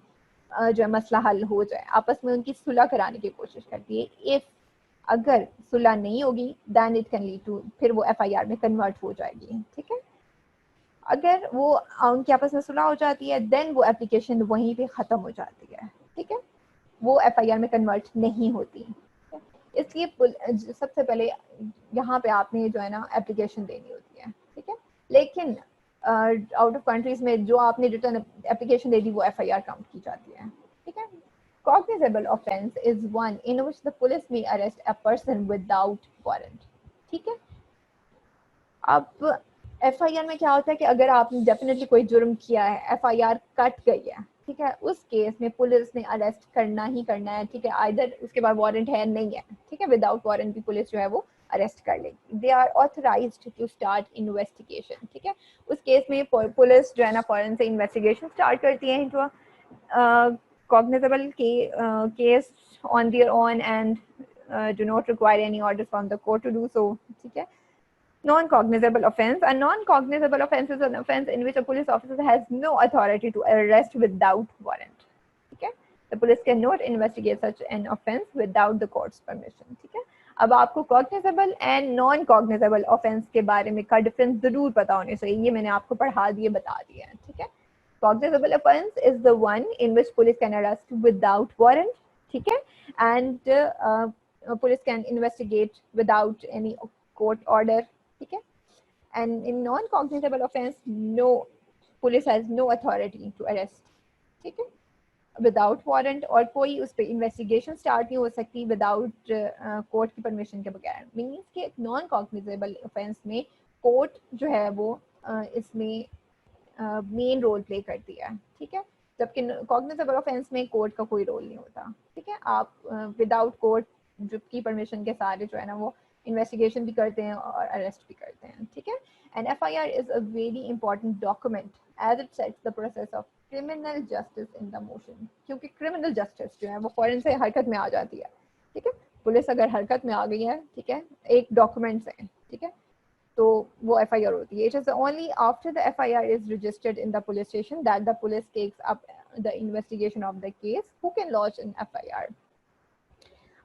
जो है मसला हल हो जाए, आपस में उनकी सुलह कराने की कोशिश करती है। इफ अगर सुलह नहीं होगी then it can lead to, फिर वो FIR में कन्वर्ट हो जाएगी, ठीक है। अगर वो उनके आपस में सुलह हो जाती है देन वो एप्लीकेशन वहीं पे ख़त्म हो जाती है, ठीक है, वो FIR में कन्वर्ट नहीं होती। इसलिए सबसे पहले यहाँ पे आपने जो है ना एप्लीकेशन देनी होती है, ठीक है। लेकिन आउट ऑफ कंट्रीज में जो आपने रिटर्न एप्लीकेशन दे दी वो FIR काउंट की जाती है, ठीक है। Cognizable offense is one in which the police may arrest a person without warrant, ठीक है। अब FIR में क्या होता है कि अगर आपने डेफिनेटली कोई जुर्म किया है, FIR कट गई है, ठीक है, उस केस में पुलिस ने अरेस्ट करना ही करना है, ठीक है, आइदर उसके बाद वारंट है नहीं है, ठीक है, विदाउट वारंट भी पुलिस जो है वो अरेस्ट कर लेगी। They are authorised to start investigation, ठीक है। उस केस में पुलिस जो है ना फौरन से इन्वेस्टिगेशन स्टार्ट करती है into cognizable case on their own and do not require any orders from the court to do so, ठीक है। Non-cognizable offense. A non-cognizable offense is an offense in which a police officer has no authority to arrest without warrant. ठीक है, the police cannot investigate such an offense without the court's permission. ठीक है, अब आपको cognizable and non-cognizable offense के बारे में का डिफरेंस जरूर पता होने चाहिए, ये मैंने आपको पढ़ा दिए बता दिया है, ठीक है। Cognizable offense is the one in which police can arrest without warrant, ठीक है, and police can investigate without any court order, ठीक है। And in non-cognizable offense, no, police has no authority to arrest, ठीक है, without warrant, और कोई उस पर इन्वेस्टिगेशन स्टार्ट नहीं हो सकती विदाउट कोर्ट की परमिशन के बगैर। मीन्स कि नॉन कॉग्निजेबल ऑफेंस में कोर्ट जो है वो इसमें मेन रोल प्ले करती है, ठीक है, जबकि कॉग्निजेबल ऑफेंस में कोर्ट का कोई रोल नहीं होता, ठीक है। आप विदाउट कोर्ट की परमिशन के सारे जो है ना वो इन्वेस्टिगेशन भी करते हैं और अरेस्ट भी करते हैं, ठीक है। And FIR is a very important document as it sets the process of criminal justice in the motion, क्योंकि क्रिमिनल जस्टिस जो है वो फौरन से हरकत में आ जाती है, ठीक है। पुलिस अगर हरकत में आ गई है, ठीक है, एक डॉक्यूमेंट से, ठीक है, तो वो एफआईआर होती है। It is only after the FIR is registered in the police station that the police takes up the investigation of the case who can launch an FIR.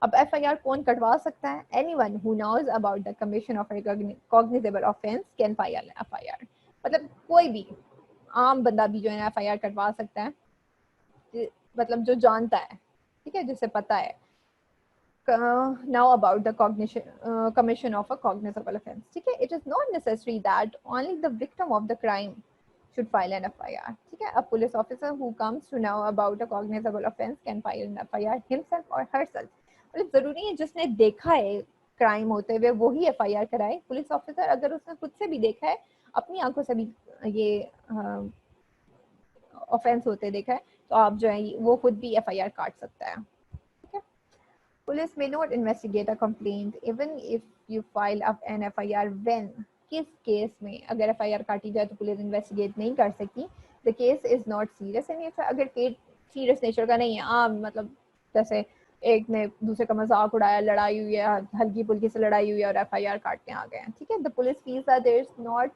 अब एफआईआर कौन कटवा सकता है? Anyone who knows about the commission of a cognizable offence can file an FIR. मतलब कोई भी आम बंदा भी जो है एफआईआर कटवा सकता है, मतलब जो जानता है, ठीक है, जिसे पता है now about the commission of a cognizable offense, ठीक है। It is not necessary that only the victim of the crime should file an FIR, ठीक है। A police officer who comes to know about a cognizable offense can file an FIR himself or herself। मतलब जरूरी है जिसने देखा है crime होते हुए वो ही एफआईआर कराए। पुलिस ऑफिसर अगर उसने खुद से भी देखा है, अपनी आंखों से भी ये ऑफेंस होते देखा है, तो आप जो है वो खुद भी एफआईआर काट सकता है, ठीक है। Police may not investigate a complaint even if you file up an FIR when, किस केस में अगर एफआईआर काटी जाए तो पुलिस इन्वेस्टिगेट नहीं कर सकती। The case is not serious in nature, अगर केस सीरियस नेचर का नहीं है, मतलब जैसे एक ने दूसरे का मजाक उड़ाया, लड़ाई हुई है, हल्की फुल्की से लड़ाई हुई है और एफआईआर काटने आ गए हैं, ठीक है। The police feels that there is not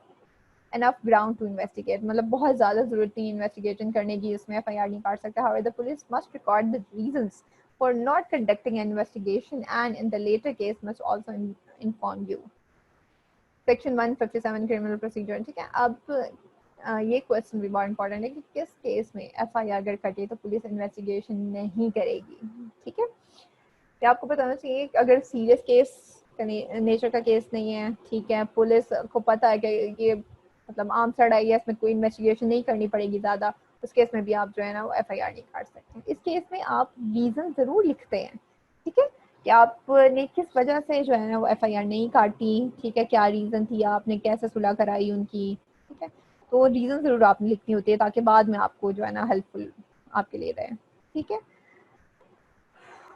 enough ground to investigate, मतलब बहुत ज़्यादा ज़रूरत नहीं इन्वेस्टिगेशन करने की, इसमें एफआईआर नहीं काट सकता। However, the police must record the reasons for not conducting an investigation and in the later case must also inform you। Section 157 criminal procedure, ठीक है। अब ये क्वेश्चन भी बहुत इंपॉर्टेंट है कि किस केस में एफआईआर अगर कटे तो पुलिस इन्वेस्टिगेशन नहीं करेगी, ठीक है। तो आपको बताना चाहिए अगर सीरियस केस नेचर का केस नहीं है, ठीक है, पुलिस को पता है कि ये मतलब आम सड़ाई है, इसमें कोई इन्वेस्टिगेशन नहीं करनी पड़ेगी ज़्यादा, उस केस में भी आप जो है ना वो एफआईआर नहीं काट सकते। इस केस में आप रीज़न ज़रूर लिखते हैं, ठीक है, कि आपने किस वजह से जो है ना वो एफआईआर नहीं काटी, ठीक है, क्या रीज़न थी, आपने कैसे सुलह कराई उनकी, ठीक है। तो रीज़न ज़रूर आपने लिखनी होती है ताकि बाद में आपको जो है ना हेल्पफुल आपके लिए रहे, ठीक है।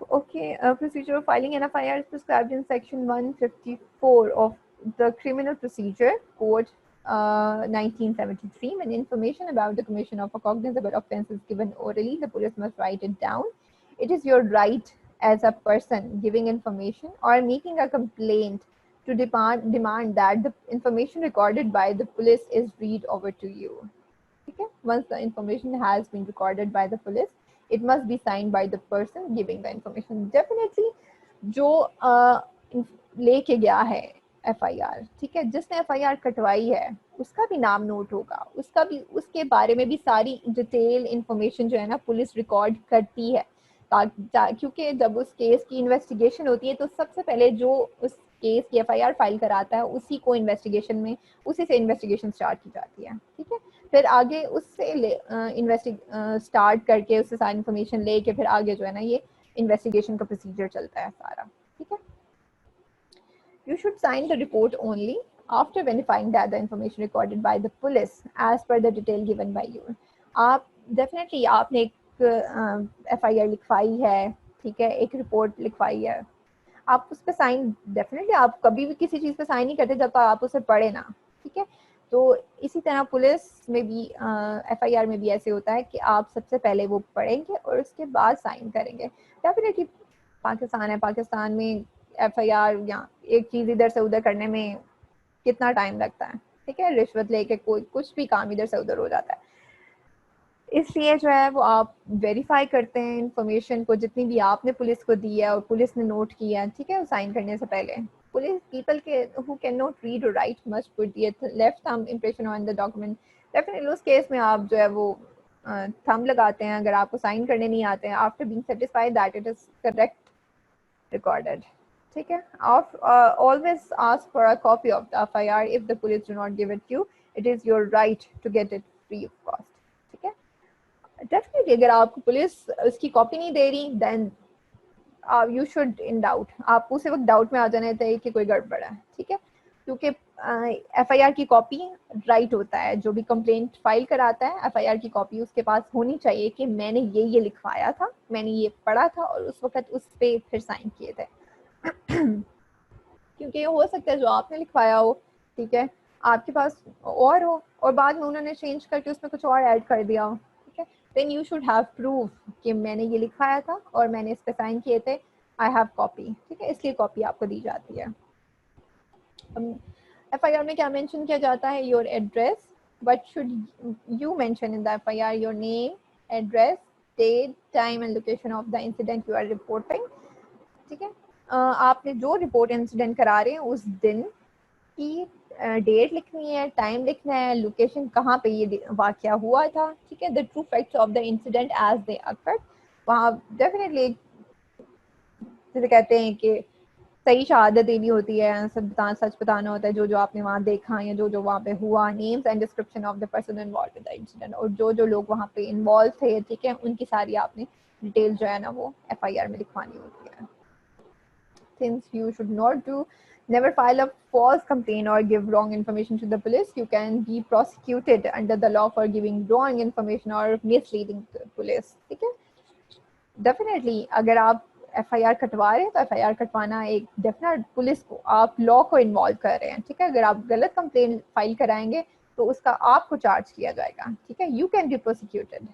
Okay, procedure of filing an FIR is prescribed in section 154 of the Criminal Procedure Code 1973. When information about the commission of a cognizable offense is given orally, the police must write it down. It is your right as a person giving information or making a complaint to demand that the information recorded by the police is read over to you. Okay? Once the information has been recorded by the police, it must be signed by the person giving the information. Definitely जो लेके गया है FIR, ठीक है, जिसने FIR कटवाई है उसका भी नाम नोट होगा, उसका भी, उसके बारे में भी सारी डिटेल इंफॉर्मेशन जो है ना पुलिस रिकॉर्ड करती है, क्योंकि जब उस केस की इन्वेस्टिगेशन होती है तो सबसे पहले जो उस केस की एफआईआर फाइल कराता है उसी को इन्वेस्टिगेशन में, उसी से इन्वेस्टिगेशन स्टार्ट की जाती है, ठीक है। फिर आगे उससे स्टार्ट करके उससे सारी इन्फॉर्मेशन लेके फिर आगे जो है ना ये इन्वेस्टिगेशन का प्रोसीजर चलता है सारा, ठीक है। You should sign the report only after verifying that the information recorded by the police as per the detail given by you। आप डेफिनेटली आपने एक एफआईआर लिखवाई है, ठीक है, एक रिपोर्ट लिखवाई है, आप उस पर साइन, डेफिनेटली आप कभी भी किसी चीज़ पे साइन नहीं करते जब तक आप उसे पढ़े ना, ठीक है। तो इसी तरह पुलिस में भी एफआईआर में भी ऐसे होता है कि आप सबसे पहले वो पढ़ेंगे और उसके बाद साइन करेंगे। डेफिनेटली पाकिस्तान है, पाकिस्तान में एफआईआर या एक चीज़ इधर से उधर करने में कितना टाइम लगता है, ठीक है, रिश्वत लेके कोई कुछ भी काम इधर से उधर हो जाता है। इसलिए जो है वो आप वेरीफाई करते हैं इन्फॉर्मेशन को जितनी भी आपने पुलिस को दी है और पुलिस ने नोट किया है, ठीक है, साइन करने से पहले। पुलिस पीपल के हु कैन नॉट रीड और right must put the left thumb impression on the document. Definitely उस केस में आप जो है वो थंब लगाते हैं अगर आपको साइन करने नहीं आते हैं, after being satisfied that it is correct recorded, ठीक है। Always ask for a copy of the FIR if the police do not give it you, it is your right to get it free of cost, ठीक है। Definitely अगर आपको police उसकी copy नहीं दे रही then you should in doubt, आप उसी वक्त डाउट में आ जाने चाहिए कि कोई गड़बड़ है, ठीक है, क्योंकि एफआईआर की कॉपी राइट होता है, जो भी कंप्लेंट फाइल कराता है एफआईआर की कॉपी उसके पास होनी चाहिए कि मैंने ये लिखवाया था, मैंने ये पढ़ा था और उस वक्त उस पर फिर साइन किए थे। क्योंकि ये हो सकता है जो आपने लिखवाया हो, ठीक है, आपके पास और हो और बाद में उन्होंने चेंज करके उसमें कुछ और ऐड कर दिया हो, ठीक है, then you should have proof कि मैंने ये लिखाया था और मैंने इस पे साइन किए थे, आई हैव कॉपी, ठीक है, इसलिए कॉपी आपको दी जाती है। FIR में क्या मेंशन किया जाता है, your address, what should you mention in the FIR, your name, address, date, time and location of the incident you are reporting, ठीक है। आपने जो रिपोर्ट इंसिडेंट करा रहे हैं उस दिन की डेट लिखनी है, टाइम लिखना है, लोकेशन कहाँ पे ये वाकया हुआ था, ठीक है, the true facts of the incident as they occurred. वहाँ डेफिनेटली जैसे कहते हैं कि सही शहादत देनी होती है, सब सच बताना होता है, जो जो आपने वहाँ देखा या जो जो वहाँ पे हुआ, names and description of the person involve in the incident, और जो जो लोग वहाँ पे इन्वॉल्व थे, ठीक है, उनकी सारी आपने डिटेल जो है ना वो FIR में लिखवानी होती है। Since you should not do, never file a false complaint or give wrong information to the police. You can be prosecuted under the law for giving wrong information or misleading the police, ठीक है। Definitely अगर आप FIR कटवा रहे हैं तो FIR कटवाना एक डेफिनेट पुलिस को, आप लॉ को इन्वॉल्व कर रहे हैं, ठीक है। अगर आप गलत कंप्लेंट फाइल कराएंगे तो उसका आपको चार्ज किया जाएगा, ठीक है, यू कैन बी प्रोसिक्यूटेड,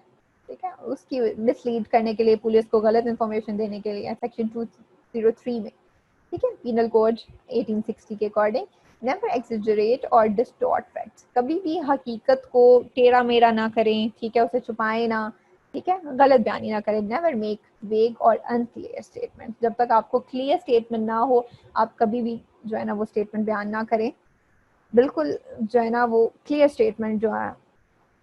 ठीक है। उसकी मिसलीड करने के लिए, पुलिस को गलत इन्फॉर्मेशन देने के लिए सेक्शन 203 में, ठीक है, पीनल कोड 1860 के अकॉर्डिंग, नेवर एक्सजरेट और डिस्टॉर्ट फैक्ट्स, कभी भी हकीकत को टेढ़ा मेढ़ा ना करें, ठीक है, उसे छुपाएं ना, ठीक है, गलत बयानी ना करें। नेवर मेक वेग और अनक्लियर स्टेटमेंट, जब तक आपको क्लियर स्टेटमेंट ना हो आप कभी भी जो है ना वो स्टेटमेंट बयान ना करें। बिल्कुल जो है ना वो क्लियर स्टेटमेंट जो है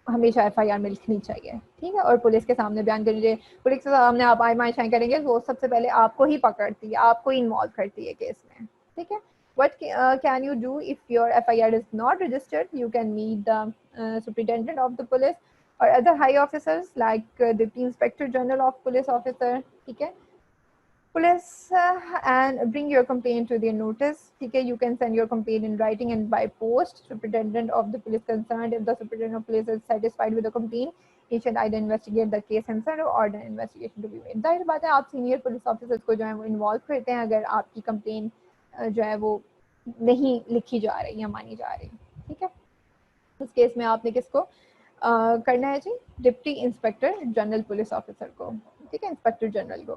हमेशा FIR में लिखनी चाहिए, ठीक है। और पुलिस के सामने बयान करिए, पुलिस के सामने आप आयमाइशाएं करेंगे तो सबसे पहले आपको ही पकड़ती है, आपको ही इन्वॉल्व करती है केस में, ठीक है। What can you do if your FIR is not registered? You can meet the superintendent of the police or other high officers like Deputy Inspector General of Police Officer, ठीक है, police and bring your complaint to their notice, ठीक है। You can send your complaint in writing and by post. Superintendent of the police concerned, if the superintendent of police is satisfied with the complaint, he should either investigate the case himself or order investigation to be made। जाहिर बात है आप senior police officers को जो है वो involve करते हैं अगर आपकी कंप्लेन जो है वो नहीं लिखी जा रही या मानी जा रही, ठीक है। उस केस में आपने किसको करना है जी, deputy inspector general police officer को, ठीक है, इंस्पेक्टर जनरल को।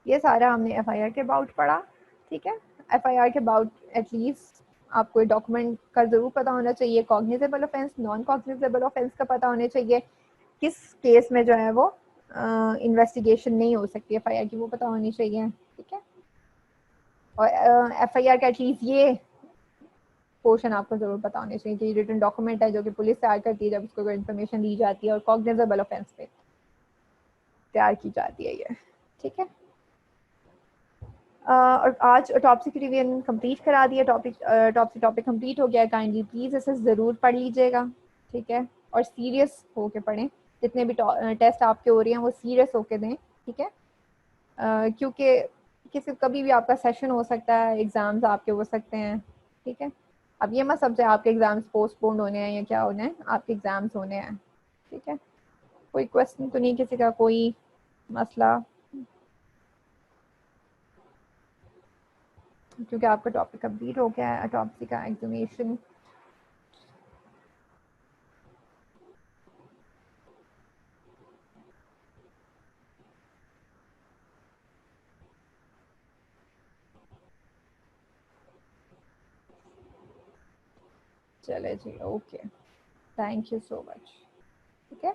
ये सारा हमने FIR के अबाउट पढ़ा, ठीक है। FIR के अबाउट एटलीस्ट आपको डॉक्यूमेंट का ज़रूर पता होना चाहिए, cognizable offence, non cognizable offence का पता होना चाहिए, किस केस में जो है वो इन्वेस्टिगेशन नहीं हो सकती FIR की, वो पता होनी चाहिए, ठीक है। और FIR का एटलीस्ट ये पोर्शन आपको ज़रूर पता होना चाहिए कि रिटन डॉक्यूमेंट है जो कि पुलिस तैयार करती है जब उसको कोई इन्फॉर्मेशन दी जाती है और कॉग्निजेबल ऑफेंस पे तैयार की जाती है ये, ठीक है। और आज ऑटोप्सी की रिवीजन कंप्लीट करा दिया, टॉपिक कंप्लीट हो गया। काइंडली प्लीज़ इसे ज़रूर पढ़ लीजिएगा, ठीक है, और सीरियस होके पढ़ें, जितने भी टेस्ट आपके हो रही हैं वो सीरियस होके दें, ठीक है। क्योंकि किसी कभी भी आपका सेशन हो सकता है, एग्ज़ाम्स आपके हो सकते हैं, ठीक है। अब ये मत समझे आपके एग्ज़ाम्स पोस्टपोन होने हैं या क्या होने हैं, आपके एग्ज़ाम्स होने हैं, ठीक है। कोई क्वेश्चन तो नहीं किसी का, कोई मसला, क्योंकि आपका टॉपिक कंप्लीट हो गया है ऑटोप्सी का एग्जामिनेशन। चले जी, okay, thank you so much, ठीक है।